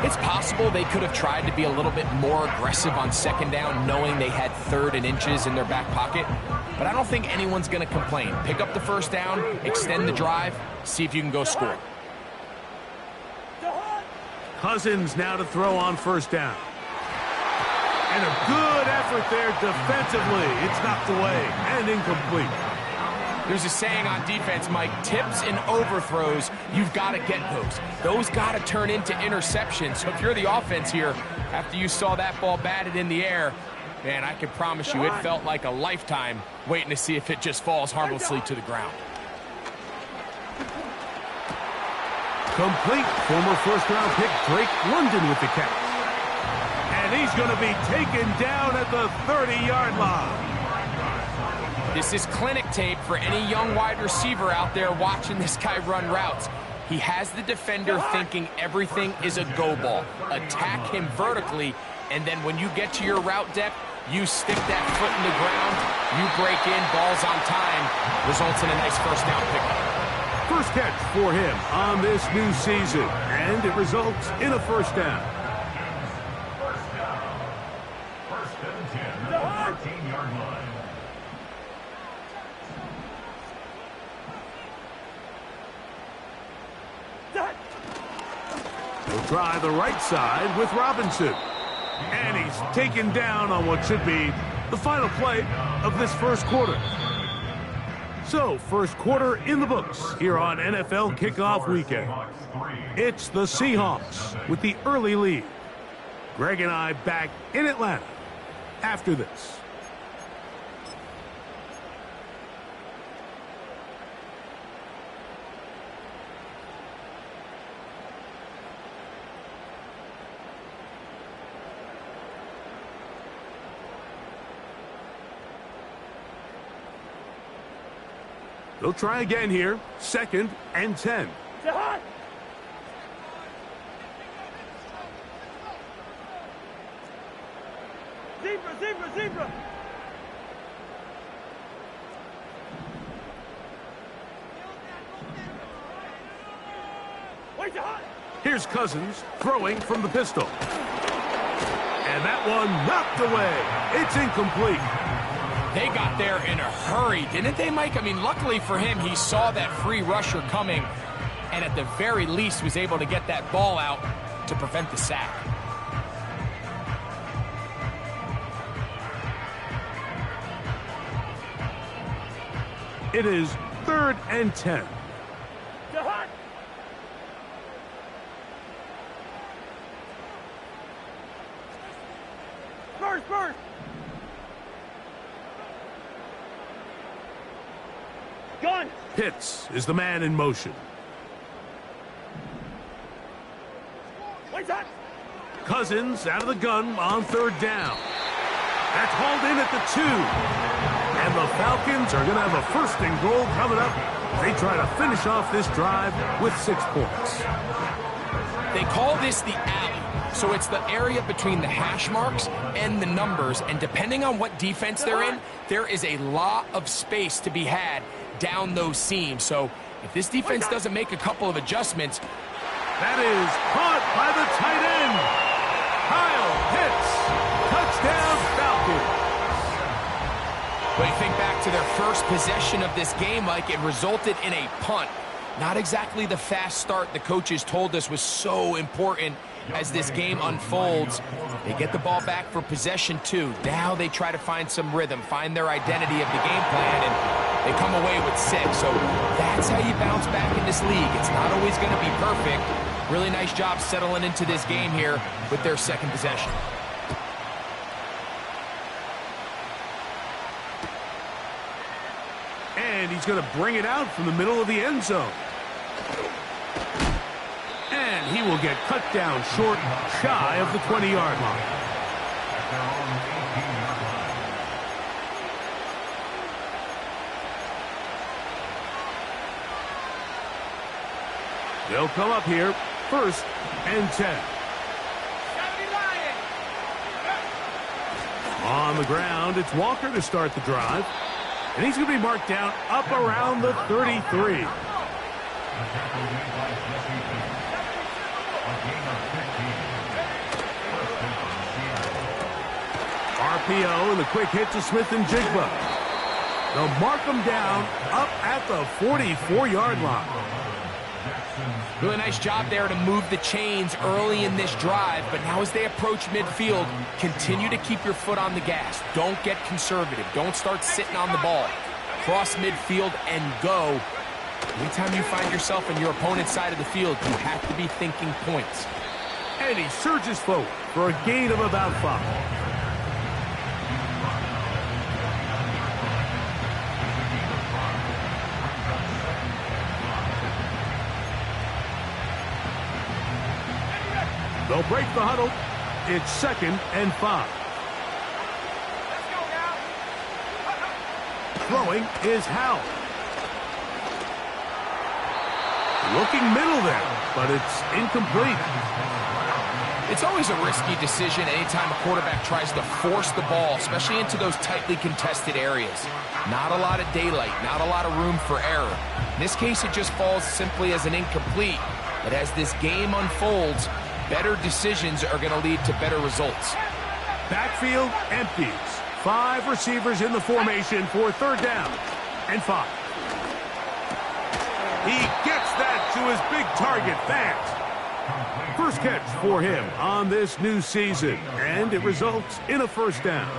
It's possible they could have tried to be a little bit more aggressive on second down, knowing they had 3rd and inches in their back pocket. But I don't think anyone's going to complain. Pick up the first down, extend the drive, see if you can go score. Cousins now to throw on first down. And a good effort there defensively. It's knocked away and incomplete. There's a saying on defense, Mike, tips and overthrows, you've got to get those. Those got to turn into interceptions. So if you're the offense here, after you saw that ball batted in the air, man, I can promise you it felt like a lifetime waiting to see if it just falls harmlessly to the ground. Complete. Former first-round pick Drake London with the catch. And he's going to be taken down at the 30-yard line. This is clinic tape for any young wide receiver out there watching this guy run routes. He has the defender thinking everything is a go ball. Attack him vertically, and then when you get to your route depth, you stick that foot in the ground, you break in, ball's on time, results in a nice first down pickup. First catch for him on this new season, and it results in a first down. First and 10 at the 13-yard line. He'll try the right side with Robinson. And he's taken down on what should be the final play of this first quarter. So, first quarter in the books here on NFL Kickoff Weekend. It's the Seahawks with the early lead. Greg and I back in Atlanta after this. They'll try again here. 2nd and 10. Zebra. Here's Cousins throwing from the pistol. And that one knocked away. It's incomplete. They got there in a hurry, didn't they, Mike? I mean, luckily for him, he saw that free rusher coming and at the very least was able to get that ball out to prevent the sack. It is 3rd and 10. First. Gun. Pitts is the man in motion. Cousins out of the gun on 3rd down. That's hauled in at the 2. And the Falcons are going to have a 1st and goal coming up. They try to finish off this drive with 6 points. They call this the alley. So it's the area between the hash marks and the numbers. And depending on what defense they're in, there is a lot of space to be had down those seams. So if this defense doesn't make a couple of adjustments. That is caught by the tight end. Kyle Pitts. Touchdown Falcons. But you think back to their first possession of this game, Mike, it resulted in a punt. Not exactly the fast start the coaches told us was so important as this game unfolds. They get the ball back for possession 2. Now they try to find some rhythm, find their identity of the game plan, and they come away with 6. So that's how you bounce back in this league. It's not always going to be perfect. Really nice job settling into this game here with their 2nd possession. And he's going to bring it out from the middle of the end zone. And he will get cut down short, shy of the 20-yard line. They'll come up here, 1st and 10. On the ground, it's Walker to start the drive. And he's going to be marked down up around the 33. RPO and the quick hit to Smith and Jigba. They'll mark him down up at the 44-yard line. Really nice job there to move the chains early in this drive, but now as they approach midfield, continue to keep your foot on the gas. Don't get conservative. Don't start sitting on the ball. Cross midfield and go. Anytime you find yourself in your opponent's side of the field, you have to be thinking points. And he surges forward for a gain of about 5. They'll break the huddle. It's 2nd and 5. Throwing is Howell. Looking middle there, but it's incomplete. It's always a risky decision anytime a quarterback tries to force the ball, especially into those tightly contested areas. Not a lot of daylight, not a lot of room for error. In this case, it just falls simply as an incomplete. But as this game unfolds, better decisions are going to lead to better results. Backfield empties. 5 receivers in the formation for 3rd down and 5. He gets that to his big target, Fant. First catch for him on this new season, and it results in a 1st down.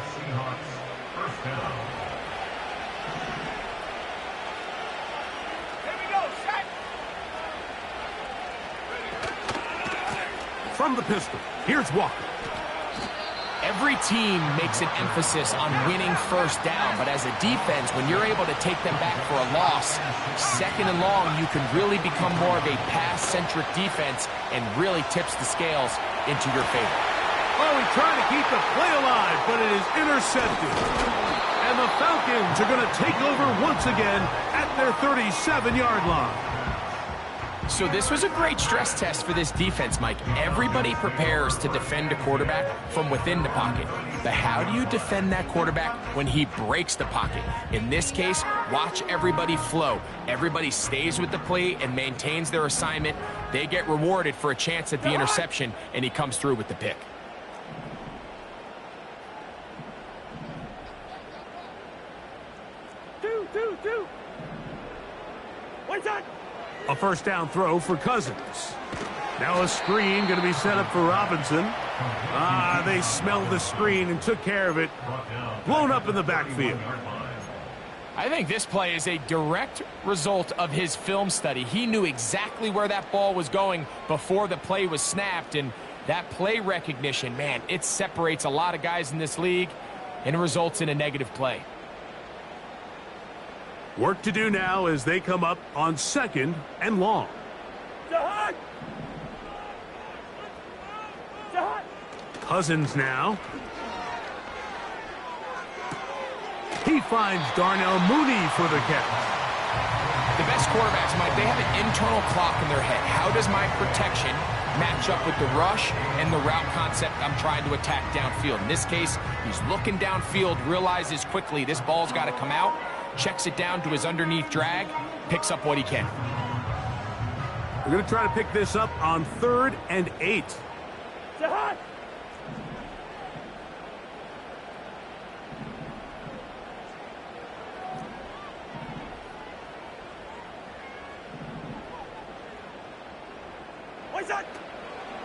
From the pistol, here's Walker. Every team makes an emphasis on winning 1st down, but as a defense, when you're able to take them back for a loss, 2nd and long, you can really become more of a pass-centric defense and really tips the scales into your favor. Oh, he's trying to keep the play alive, but it is intercepted. And the Falcons are going to take over once again at their 37-yard line. So this was a great stress test for this defense, Mike. Everybody prepares to defend a quarterback from within the pocket. But how do you defend that quarterback when he breaks the pocket? In this case, watch everybody flow. Everybody stays with the play and maintains their assignment. They get rewarded for a chance at the interception, and he comes through with the pick. Two. What's that? A 1st down throw for Cousins. Now a screen going to be set up for Robinson. They smelled the screen and took care of it. Blown up in the backfield. I think this play is a direct result of his film study. He knew exactly where that ball was going before the play was snapped, and that play recognition, man, it separates a lot of guys in this league and results in a negative play. Work to do now as they come up on 2nd and long. Cousins now. He finds Darnell Mooney for the catch. The best quarterbacks, Mike, they have an internal clock in their head. How does my protection match up with the rush and the route concept I'm trying to attack downfield? In this case, he's looking downfield, realizes quickly this ball's got to come out, checks it down to his underneath drag, picks up what he can. We're going to try to pick this up on 3rd and 8.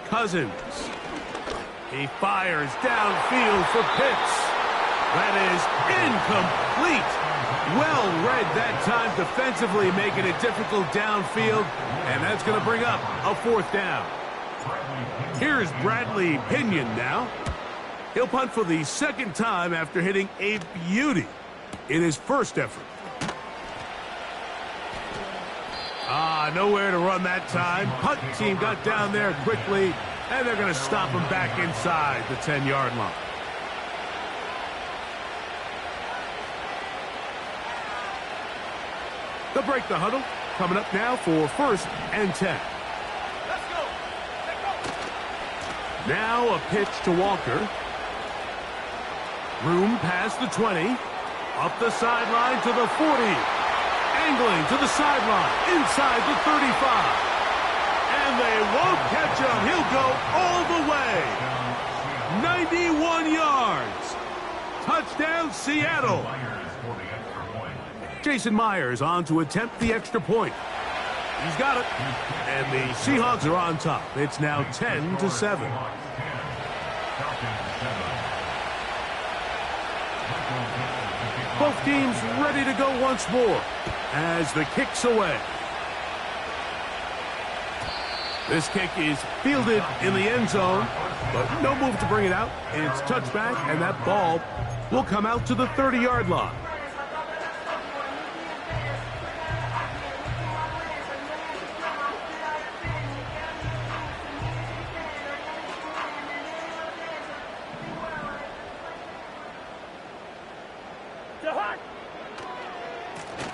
Cousins. He fires downfield for Pitts. That is incomplete. Well read that time defensively, making it difficult downfield, and that's going to bring up a 4th down. Here's Bradley Pinion now. He'll punt for the 2nd time after hitting a beauty in his 1st effort. Nowhere to run that time. Punt team got down there quickly, and they're going to stop him back inside the 10-yard line. They'll break the huddle. Coming up now for 1st and 10. Let's go. Now a pitch to Walker. Room past the 20. Up the sideline to the 40. Angling to the sideline, inside the 35. And they won't catch him. He'll go all the way. 91 yards. Touchdown, Seattle. Jason Myers on to attempt the extra point. He's got it. And the Seahawks are on top. It's now 10-7. Both teams ready to go once more as the kick's away. This kick is fielded in the end zone, but no move to bring it out. It's touchback, and that ball will come out to the 30-yard line.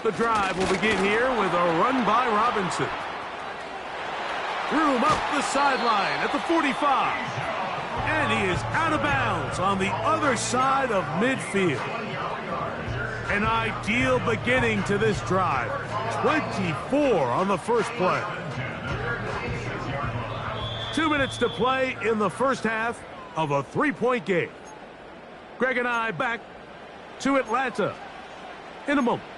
The drive will begin here with a run by Robinson. Threw him up the sideline at the 45. And he is out of bounds on the other side of midfield. An ideal beginning to this drive. 24 on the first play. 2 minutes to play in the first half of a 3-point game. Greg and I back to Atlanta in a moment.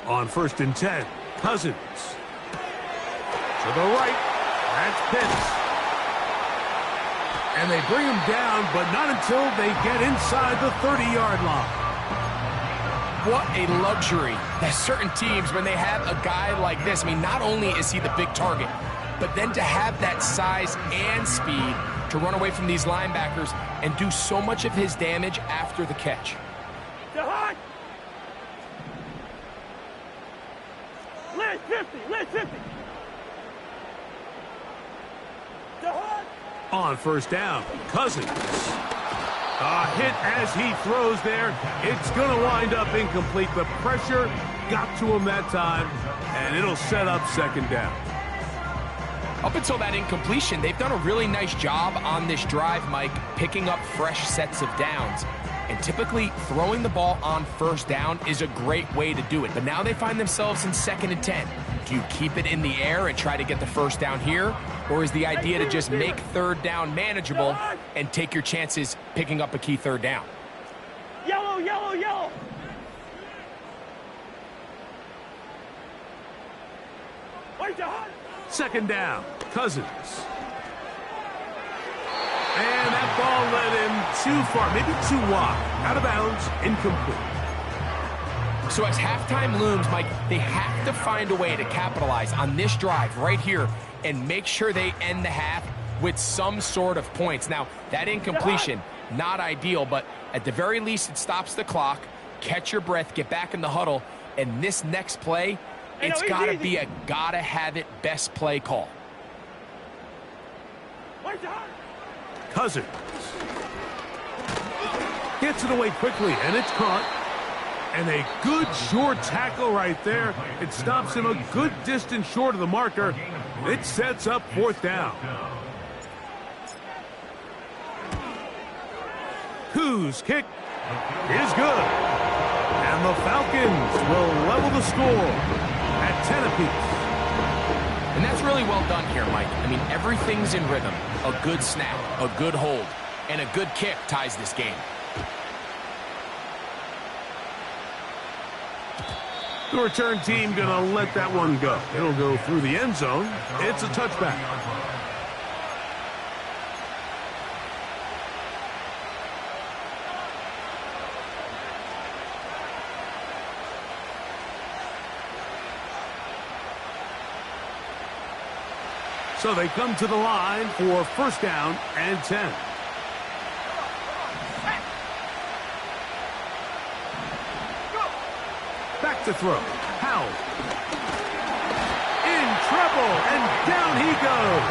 On 1st and 10, Cousins. To the right, that's Pitts. And they bring him down, but not until they get inside the 30-yard line. What a luxury that certain teams, when they have a guy like this, I mean, not only is he the big target, but then to have that size and speed to run away from these linebackers and do so much of his damage after the catch. Let's 50. On 1st down, Cousins. A hit as he throws there. It's going to wind up incomplete. The pressure got to him that time, and it'll set up 2nd down. Up until that incompletion, they've done a really nice job on this drive, Mike, picking up fresh sets of downs. And typically, throwing the ball on 1st down is a great way to do it. But now they find themselves in 2nd and 10. Do you keep it in the air and try to get the 1st down here? Or is the idea to just make 3rd down manageable and take your chances picking up a key 3rd down? Yellow. 2nd down, Cousins. And that ball led him too far, maybe too wide. Out of bounds, incomplete. So as halftime looms, Mike, they have to find a way to capitalize on this drive right here and make sure they end the half with some sort of points. Now, that incompletion, not ideal, but at the very least, it stops the clock. Catch your breath, get back in the huddle, and this next play, it's got to be a gotta-have-it best play call. Cousins gets it away quickly, and it's caught. And a good short tackle right there. It stops him a good distance short of the marker. It sets up 4th down. Koo's kick is good. And the Falcons will level the score at 10 apiece. And that's really well done here, Mike. I mean, everything's in rhythm. A good snap, a good hold, and a good kick ties this game. The return team going to let that one go. It'll go through the end zone. It's a touchback. So they come to the line for 1st down and 10. Back to throw. Howell. In trouble, and down he goes.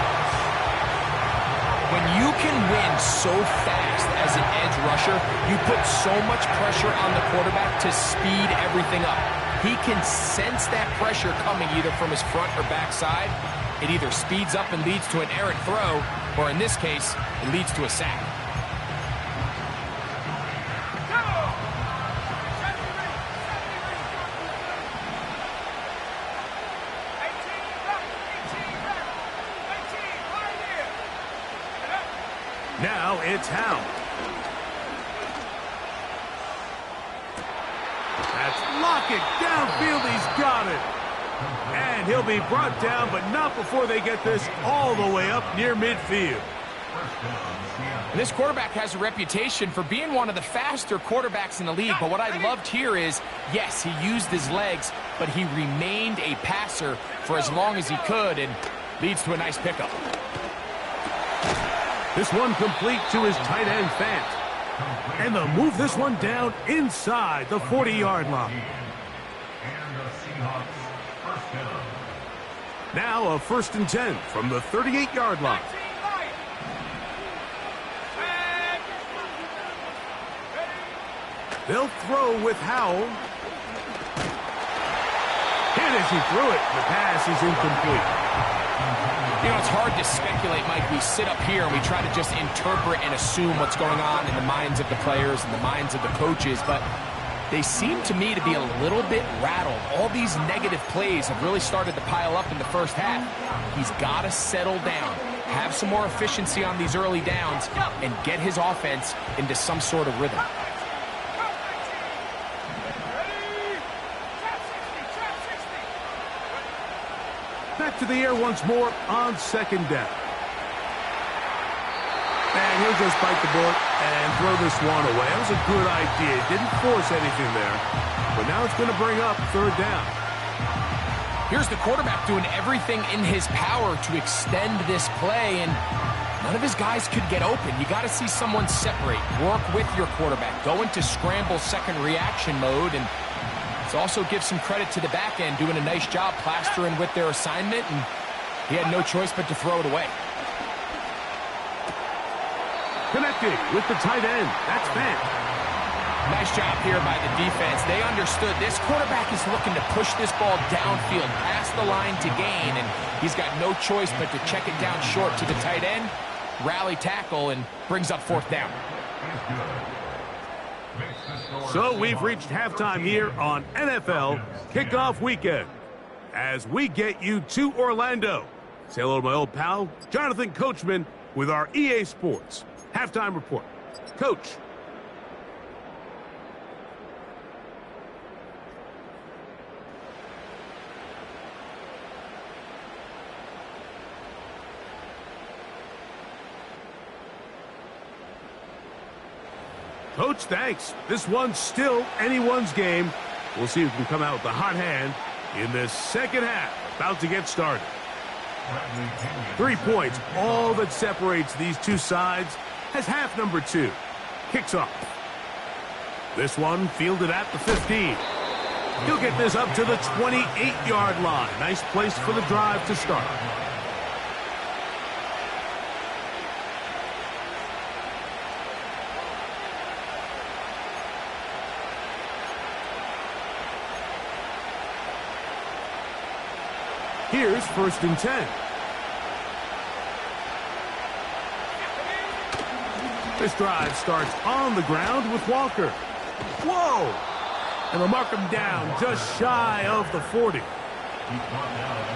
When you can win so fast as an edge rusher, you put so much pressure on the quarterback to speed everything up. He can sense that pressure coming either from his front or back side, it either speeds up and leads to an errant throw, or in this case, it leads to a sack. Now it's Howe. That's Lockett downfield. He's got it. And he'll be brought down, but not before they get this all the way up near midfield. And this quarterback has a reputation for being one of the faster quarterbacks in the league, but what I loved here is, yes, he used his legs, but he remained a passer for as long as he could, and leads to a nice pickup. This one complete to his tight end, Fant. And they'll move this one down inside the 40-yard line. Now a 1st and 10 from the 38-yard line. They'll throw with Howell. And as he threw it, the pass is incomplete. You know, it's hard to speculate, Mike. We sit up here and we try to just interpret and assume what's going on in the minds of the players and the minds of the coaches, but they seem to me to be a little bit rattled. All these negative plays have really started to pile up in the first half. He's got to settle down, have some more efficiency on these early downs, and get his offense into some sort of rhythm. Back to the air once more on 2nd down. And he'll just bite the bullet and throw this one away. That was a good idea. Didn't force anything there. But now it's going to bring up 3rd down. Here's the quarterback doing everything in his power to extend this play, and none of his guys could get open. You got to see someone separate, work with your quarterback, go into scramble second reaction mode, and let's also give some credit to the back end doing a nice job plastering with their assignment, and he had no choice but to throw it away. Connecting with the tight end. That's Fant. Nice job here by the defense. They understood this quarterback is looking to push this ball downfield past the line to gain, and he's got no choice but to check it down short to the tight end, rally tackle, and brings up 4th down. So we've reached halftime here on NFL Kickoff Weekend. As we get you to Orlando. Say hello to my old pal, Jonathan Coachman, with our EA Sports Halftime Report. Coach. Coach, thanks. This one's still anyone's game. We'll see who can come out with the hot hand in this second half. About to get started. 3 points, all that separates these two sides, as half number 2 kicks off. This one fielded at the 15. He'll get this up to the 28-yard line. Nice place for the drive to start. Here's 1st and 10. This drive starts on the ground with Walker. Whoa! And they'll mark him down just shy of the 40.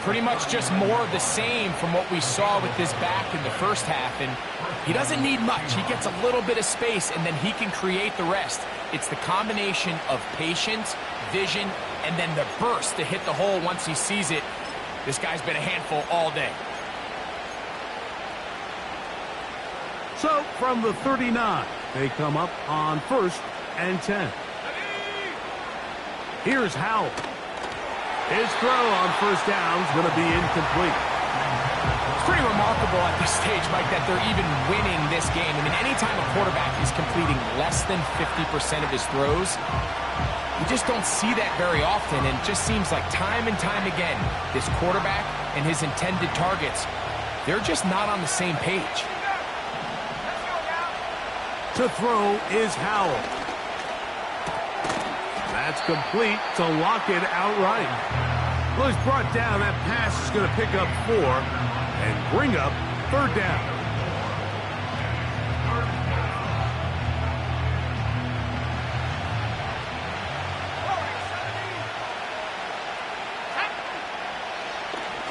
Pretty much just more of the same from what we saw with this back in the first half, and he doesn't need much. He gets a little bit of space, and then he can create the rest. It's the combination of patience, vision, and then the burst to hit the hole once he sees it. This guy's been a handful all day. So, from the 39, they come up on 1st and 10. Here's Howell. His throw on 1st down is going to be incomplete. It's pretty remarkable at this stage, Mike, that they're even winning this game. I mean, anytime a quarterback is completing less than 50% of his throws, you just don't see that very often, and it just seems like time and time again, this quarterback and his intended targets, they're just not on the same page. To throw is Howell. That's complete to lock it outright. Well, he's brought down. That pass is going to pick up 4 and bring up 3rd down.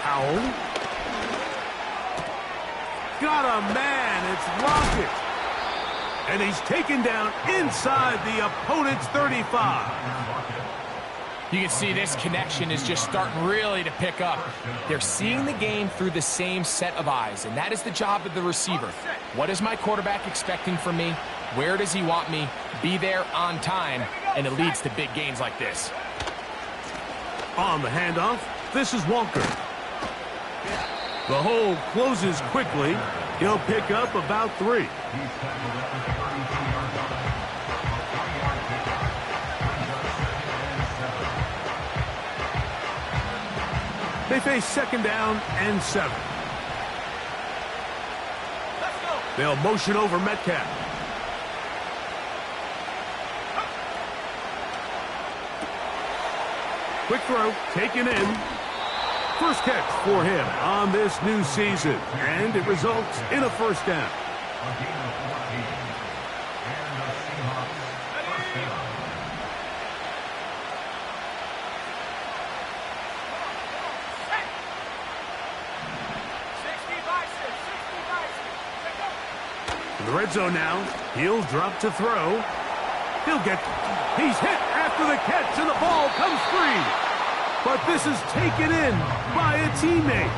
Powell. Got a man. It's Lockett. And he's taken down inside the opponent's 35. You can see this connection is just starting really to pick up. They're seeing the game through the same set of eyes, and that is the job of the receiver. What is my quarterback expecting from me? Where does he want me? Be there on time, and it leads to big gains like this. On the handoff, this is Walker. The hole closes quickly. He'll pick up about 3. They face 2nd down and 7. They'll motion over Metcalf. Quick throw, taken in. First catch for him on this new season, and it results in a 1st down. In the red zone now, he'll drop to throw. He's hit after the catch, and the ball comes free. But this is taken in by a teammate.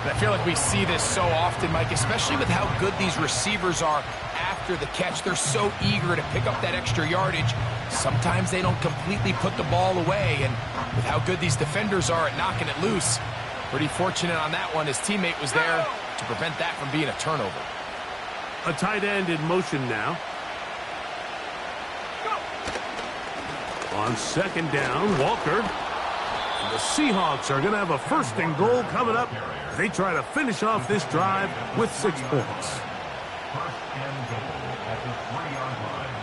I feel like we see this so often, Mike, especially with how good these receivers are after the catch. They're so eager to pick up that extra yardage. Sometimes they don't completely put the ball away, and with how good these defenders are at knocking it loose, pretty fortunate on that one. His teammate was there to prevent that from being a turnover. A tight end in motion now. On 2nd down, Walker. The Seahawks are going to have a 1st and goal coming up. They try to finish off this drive with 6 points. 1st and goal at the 3-yard line.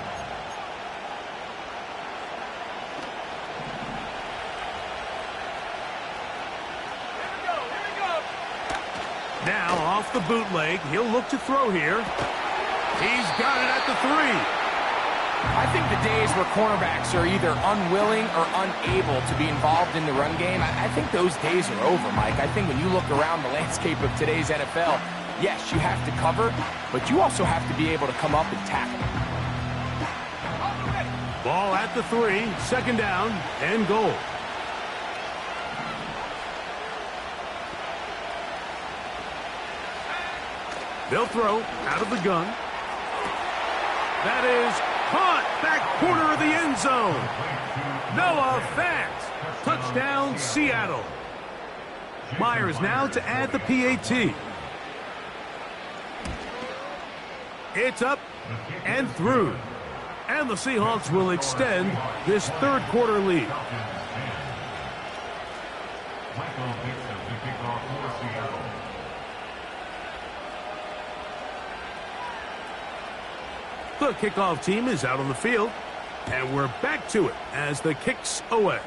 Here we go. Now off the bootleg, he'll look to throw here. He's got it at the 3. I think the days where cornerbacks are either unwilling or unable to be involved in the run game, I think those days are over, Mike. I think when you look around the landscape of today's NFL, yes, you have to cover, but you also have to be able to come up and tackle. Ball at the 3, 2nd down and goal. They'll throw out of the gun. That is caught back corner of the end zone. Noah Fant. Touchdown, Seattle. Myers now to add the PAT. It's up and through. And the Seahawks will extend this 3rd quarter lead. The kickoff team is out on the field, and we're back to it as the kick's away.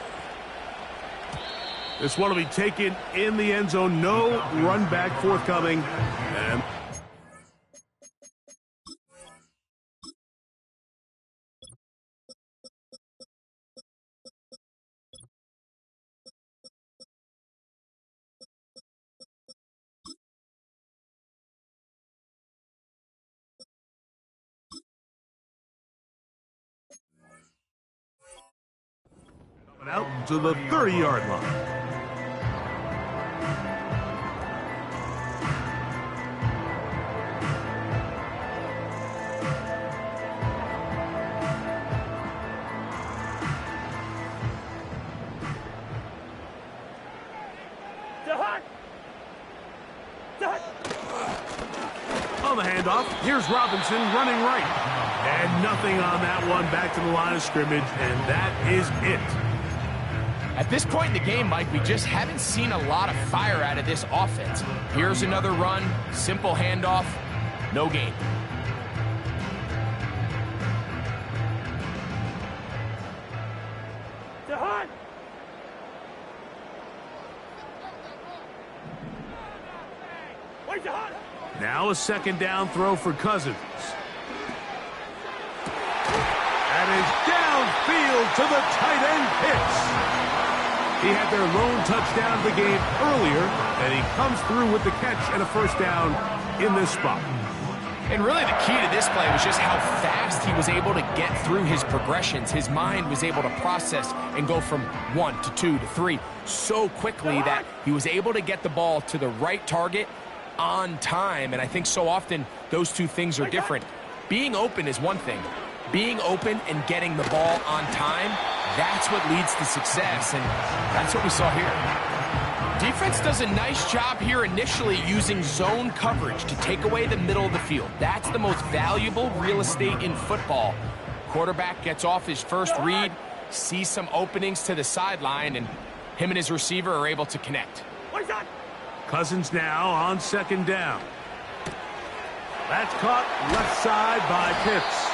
This one will be taken in the end zone. No run back forthcoming. And out to the 30-yard line. On the handoff, here's Robinson running right. And nothing on that one, back to the line of scrimmage, and that is it. At this point in the game, Mike, we just haven't seen a lot of fire out of this offense. Here's another run, simple handoff, no gain. Now a second down throw for Cousins. And is downfield to the tight end Pitts. He had their lone touchdown of the game earlier, and he comes through with the catch and a first down in this spot. And really the key to this play was just how fast he was able to get through his progressions. His mind was able to process and go from 1 to 2 to 3 so quickly that he was able to get the ball to the right target on time. And I think so often those two things are different. Being open is one thing. Being open and getting the ball on time, that's what leads to success, and that's what we saw here. Defense does a nice job here initially using zone coverage to take away the middle of the field. That's the most valuable real estate in football. Quarterback gets off his first read, sees some openings to the sideline, and him and his receiver are able to connect. Cousins now on second down. That's caught left side by Pitts.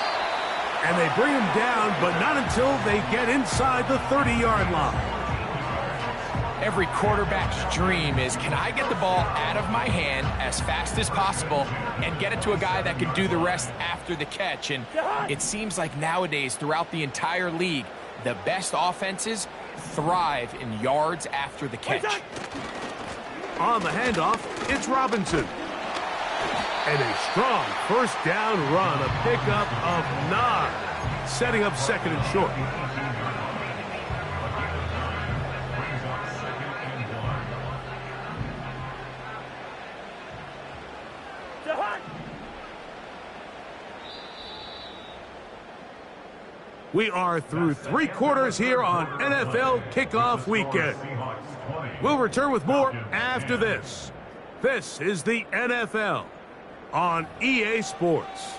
And they bring him down, but not until they get inside the 30-yard line. Every quarterback's dream is, can I get the ball out of my hand as fast as possible and get it to a guy that can do the rest after the catch? And it seems like nowadays, throughout the entire league, the best offenses thrive in yards after the catch. On the handoff, it's Robinson. And a strong first down run, a pickup of 9, setting up second and short. We are through 3 quarters here on NFL Kickoff Weekend. We'll return with more after this. This is the NFL on EA Sports.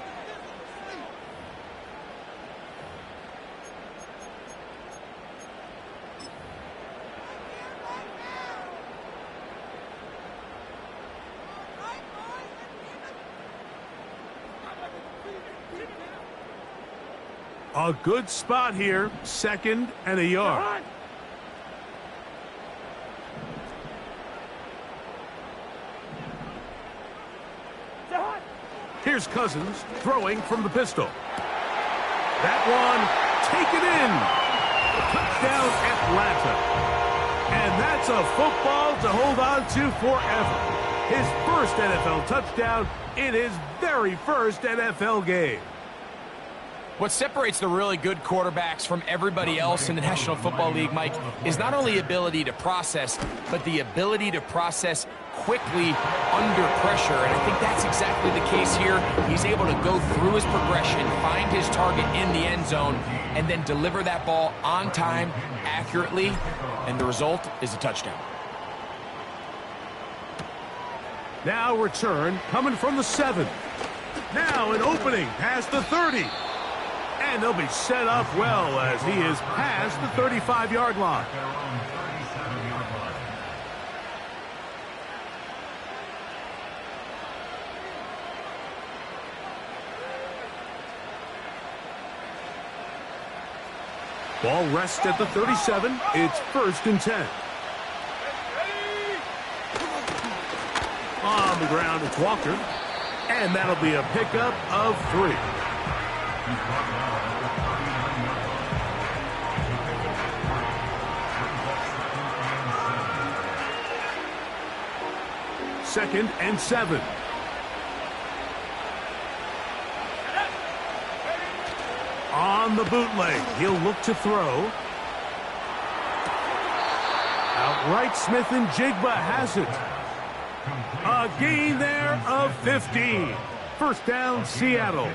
A good spot here, second and a yard. Here's Cousins throwing from the pistol. That one taken in. Touchdown Atlanta. And that's a football to hold on to forever. His first NFL touchdown in his very first NFL game. What separates the really good quarterbacks from everybody else in the National Football League, Mike, is not only ability to process, but the ability to process quickly under pressure. And I think that's exactly the case here. He's able to go through his progression, find his target in the end zone, and then deliver that ball on time, accurately, and the result is a touchdown. Now return coming from the 7. Now an opening past the 30. And they'll be set up well as he is past the 35-yard line. Ball rests at the 37. It's 1st and 10. On the ground, it's Walker. And that'll be a pickup of 3. Second and 7. On the bootleg, he'll look to throw. Outright Smith and Jigba has it. A gain there of 15. First down, Seattle.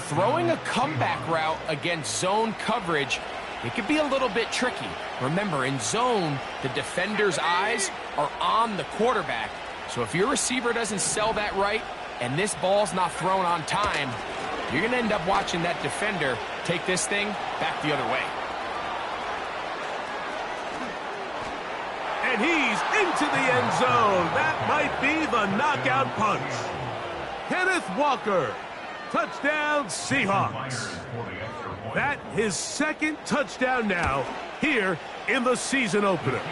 Throwing a comeback route against zone coverage, it could be a little bit tricky. Remember, in zone, the defender's eyes are on the quarterback. So if your receiver doesn't sell that right and this ball's not thrown on time, you're going to end up watching that defender take this thing back the other way. And he's into the end zone. That might be the knockout punch. Kenneth Walker. Touchdown, Seahawks. That his second touchdown now here in the season opener.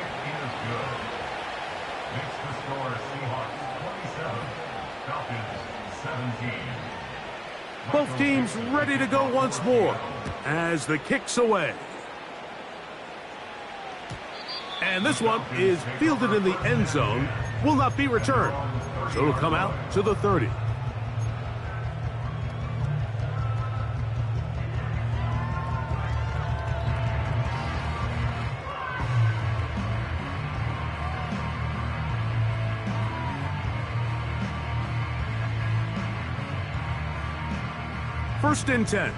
Both teams ready to go once more as the kick's away. And this one is fielded in the end zone, will not be returned. So it'll come out to the 30. First and 10.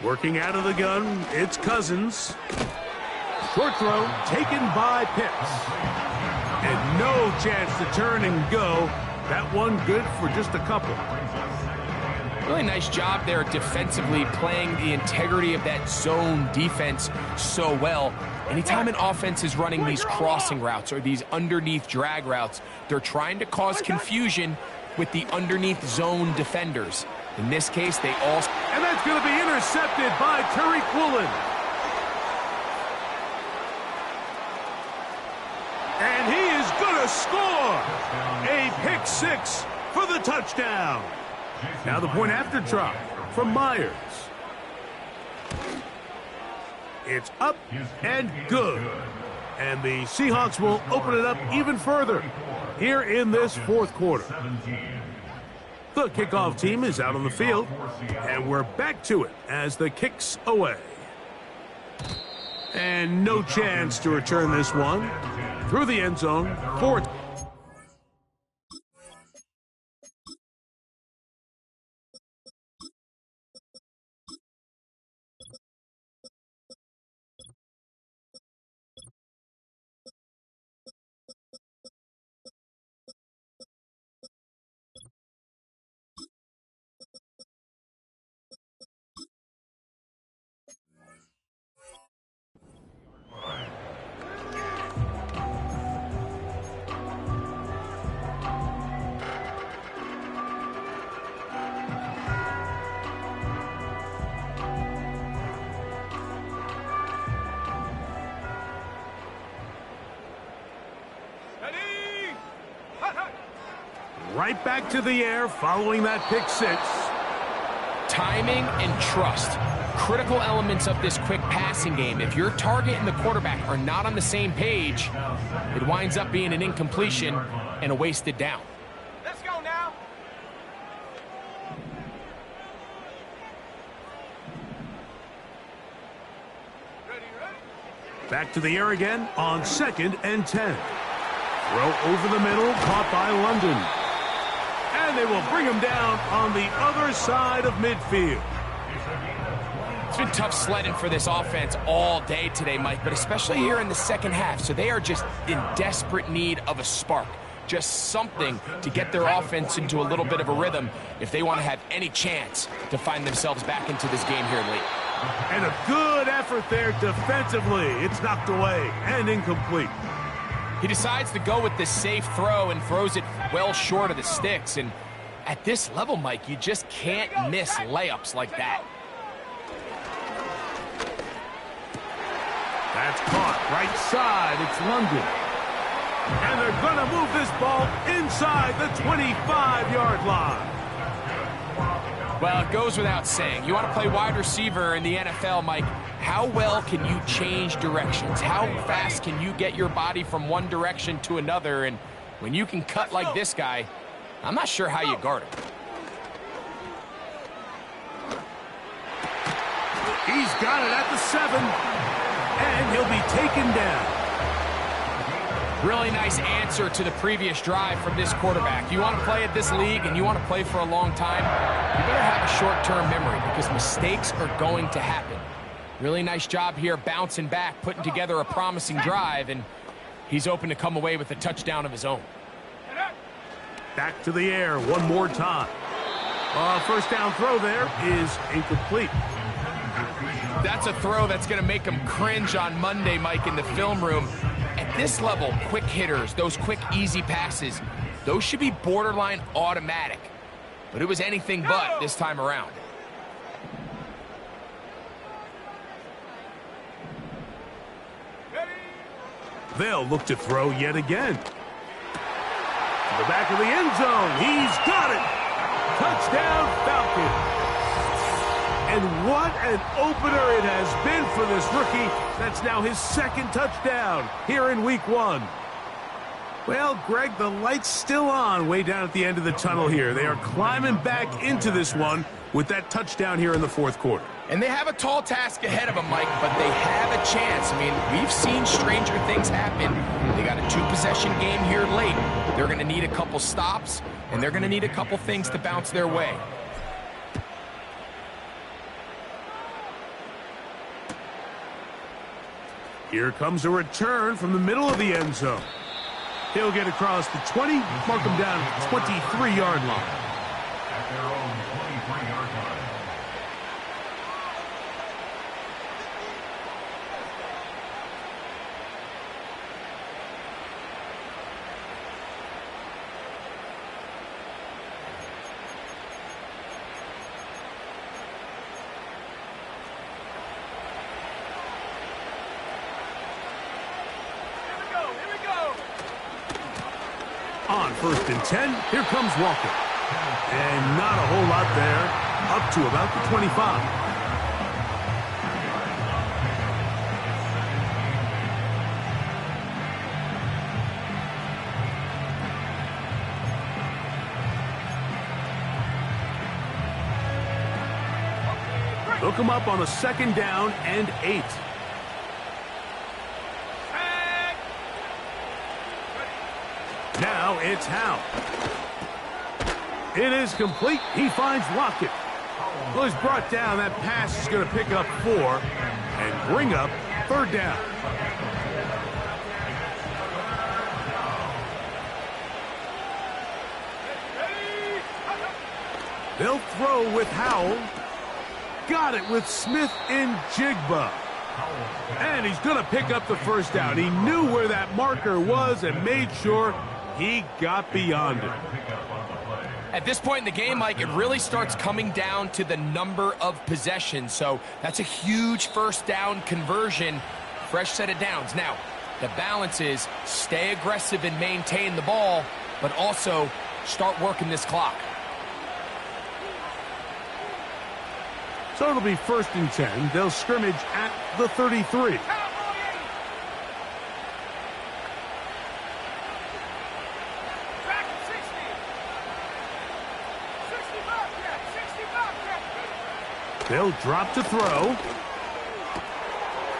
Working out of the gun, it's Cousins. Short throw taken by Pitts. And no chance to turn and go. That one good for just a couple. Really nice job there defensively, playing the integrity of that zone defense so well. Anytime an offense is running these crossing routes or these underneath drag routes, they're trying to cause confusion with the underneath zone defenders. In this case, they all... And that's going to be intercepted by Tariq Woolen. And he is going to score! A pick six for the touchdown. Now the point after try from Myers. It's up and good. And the Seahawks will open it up even further here in this fourth quarter. The kickoff team is out on the field, and we're back to it as the kick's away. And no chance to return this one through the end zone. Fourth. Right back to the air following that pick six. Timing and trust. Critical elements of this quick passing game. If your target and the quarterback are not on the same page, it winds up being an incompletion and a wasted down. Let's go now. Back to the air again on second and 10. Throw over the middle, caught by London. And they will bring him down on the other side of midfield. It's been tough sledding for this offense all day today, Mike, but especially here in the second half. So they are just in desperate need of a spark, just something to get their offense into a little bit of a rhythm if they want to have any chance to find themselves back into this game here late. And a good effort there defensively. It's knocked away and incomplete. He decides to go with the safe throw and throws it well short of the sticks. And at this level, Mike, you just can't miss layups like that. That's caught right side. It's London. And they're going to move this ball inside the 25-yard line. Well, it goes without saying. You want to play wide receiver in the NFL, Mike, how well can you change directions? How fast can you get your body from one direction to another? And when you can cut like this guy, I'm not sure how you guard him. He's got it at the 7. And he'll be taken down. Really nice answer to the previous drive from this quarterback. You want to play at this league and you want to play for a long time, you better have a short-term memory because mistakes are going to happen. Really nice job here bouncing back, putting together a promising drive, and he's open to come away with a touchdown of his own. Back to the air one more time. First down throw there is incomplete. That's a throw that's going to make him cringe on Monday, Mike, in the film room. At this level, quick hitters, those quick, easy passes, those should be borderline automatic. But it was anything but this time around. Ready? They'll look to throw yet again. To the back of the end zone. He's got it. Touchdown, Falcons. And what an opener it has been for this rookie. That's now his second touchdown here in week 1. Well, Greg, the light's still on way down at the end of the tunnel here. They are climbing back into this one with that touchdown here in the fourth quarter. And they have a tall task ahead of them, Mike, but they have a chance. I mean, we've seen stranger things happen. They got a 2-possession game here late. They're going to need a couple stops, and they're going to need a couple things to bounce their way. Here comes a return from the middle of the end zone. He'll get across the 20, mark him down at the 23-yard line. At their own 23-yard line. On 1st and 10, here comes Walker. And not a whole lot there, up to about the 25. Hook him up on a 2nd down and 8. Now it's Howe. It is complete. He finds Lockett. Well, he's brought down. That pass is going to pick up 4 and bring up 3rd down. They'll throw with Howell. Got it with Smith and Jigba. And he's going to pick up the 1st down. He knew where that marker was and made sure he got beyond it. At this point in the game, Mike, it really starts coming down to the number of possessions. So that's a huge 1st down conversion. Fresh set of downs. Now, the balance is stay aggressive and maintain the ball, but also start working this clock. So it'll be 1st and 10. They'll scrimmage at the 33. They'll drop to throw.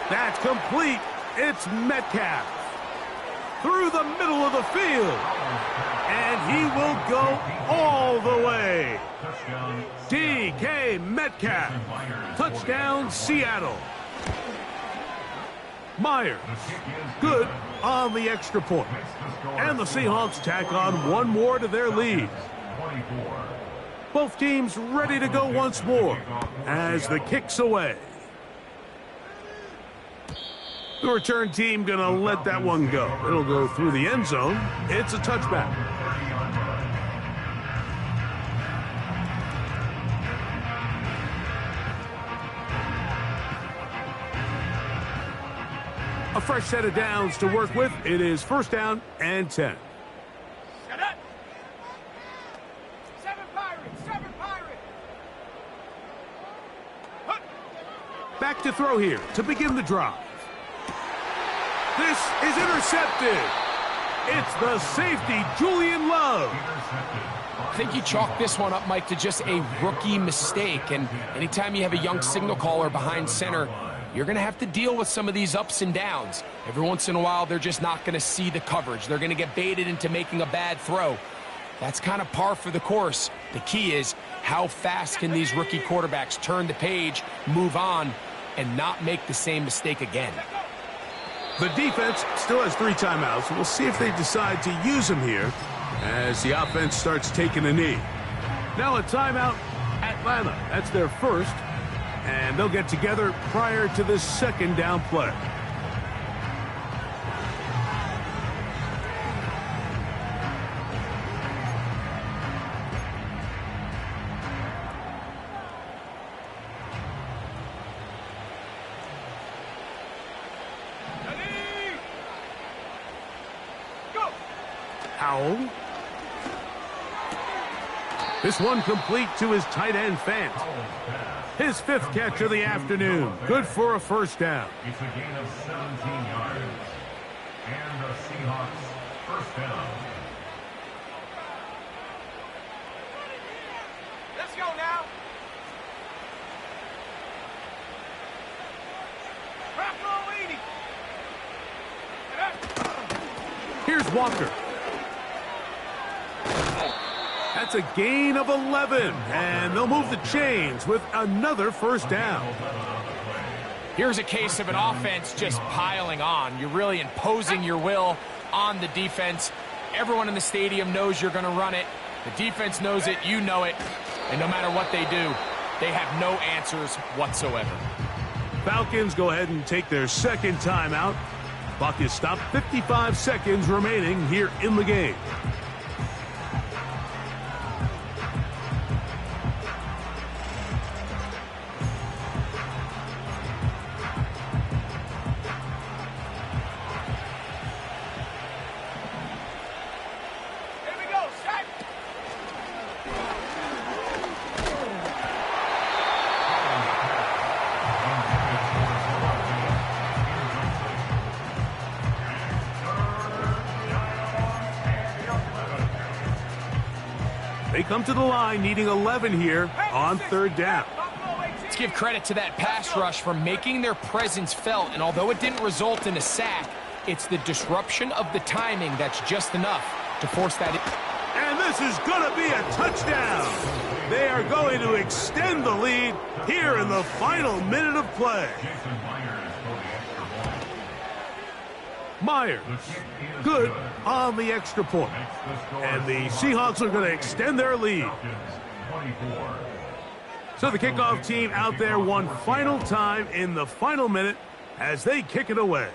That's complete. It's Metcalf. Through the middle of the field. And he will go all the way. DK Metcalf. Touchdown, Seattle. Myers. Good on the extra point. And the Seahawks tack on one more to their lead. Both teams ready to go once more as the kick's away. The return team going to let that one go. It'll go through the end zone. It's a touchback. A fresh set of downs to work with. It is 1st down and 10. Back to throw here to begin the drive. This is intercepted. It's the safety, Julian Love. I think you chalk this one up, Mike, to just a rookie mistake. And anytime you have a young signal caller behind center, you're going to have to deal with some of these ups and downs. Every once in a while, they're just not going to see the coverage. They're going to get baited into making a bad throw. That's kind of par for the course. The key is how fast can these rookie quarterbacks turn the page, move on, and not make the same mistake again. The defense still has 3 timeouts. We'll see if they decide to use them here as the offense starts taking a knee. Now a timeout, Atlanta. That's their first, and they'll get together prior to this 2nd down play. Powell. This one complete to his tight end, Fant. His 5th catch of the afternoon. Good for a first down. It's a gain of 17 yards. And the Seahawks first down. Let's go now. Here's Walker. That's a gain of 11, and they'll move the chains with another first down. Here's a case of an offense just piling on. You're really imposing your will on the defense. Everyone in the stadium knows you're going to run it. The defense knows it, you know it, and no matter what they do, they have no answers whatsoever. Falcons go ahead and take their second timeout. Clock is stopped, 55 seconds remaining here in the game. They come to the line needing 11 here on third down. Let's give credit to that pass rush for making their presence felt, and although it didn't result in a sack, it's the disruption of the timing that's just enough to force that. And this is going to be a touchdown. They are going to extend the lead here in the final minute of play. Myers, good on the extra point. And the Seahawks are going to extend their lead. So the kickoff team out there one final time in the final minute as they kick it away.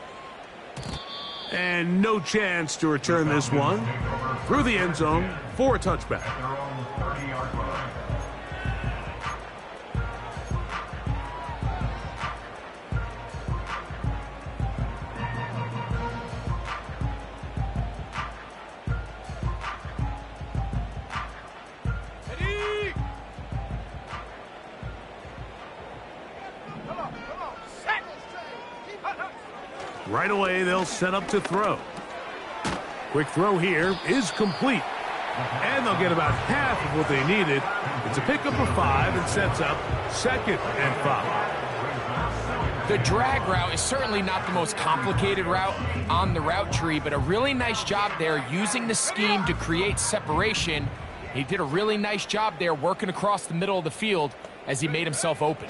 And no chance to return this one through the end zone for a touchback. Right away, they'll set up to throw. Quick throw here is complete. And they'll get about half of what they needed. It's a pickup of 5 and sets up 2nd and 5. The drag route is certainly not the most complicated route on the route tree, but a really nice job there using the scheme to create separation. He did a really nice job there working across the middle of the field as he made himself open.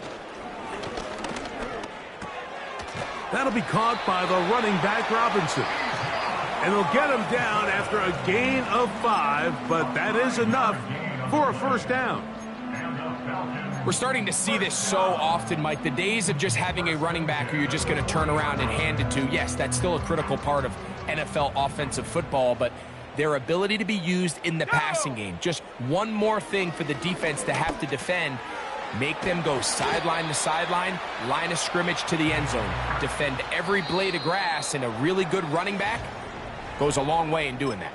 That'll be caught by the running back, Robinson. And they'll get him down after a gain of 5, but that is enough for a first down. We're starting to see this so often, Mike. The days of just having a running back who you're just going to turn around and hand it to, yes, that's still a critical part of NFL offensive football, but their ability to be used in the passing game, just one more thing for the defense to have to defend. Make them go sideline to sideline, line of scrimmage to the end zone. Defend every blade of grass, and a really good running back goes a long way in doing that.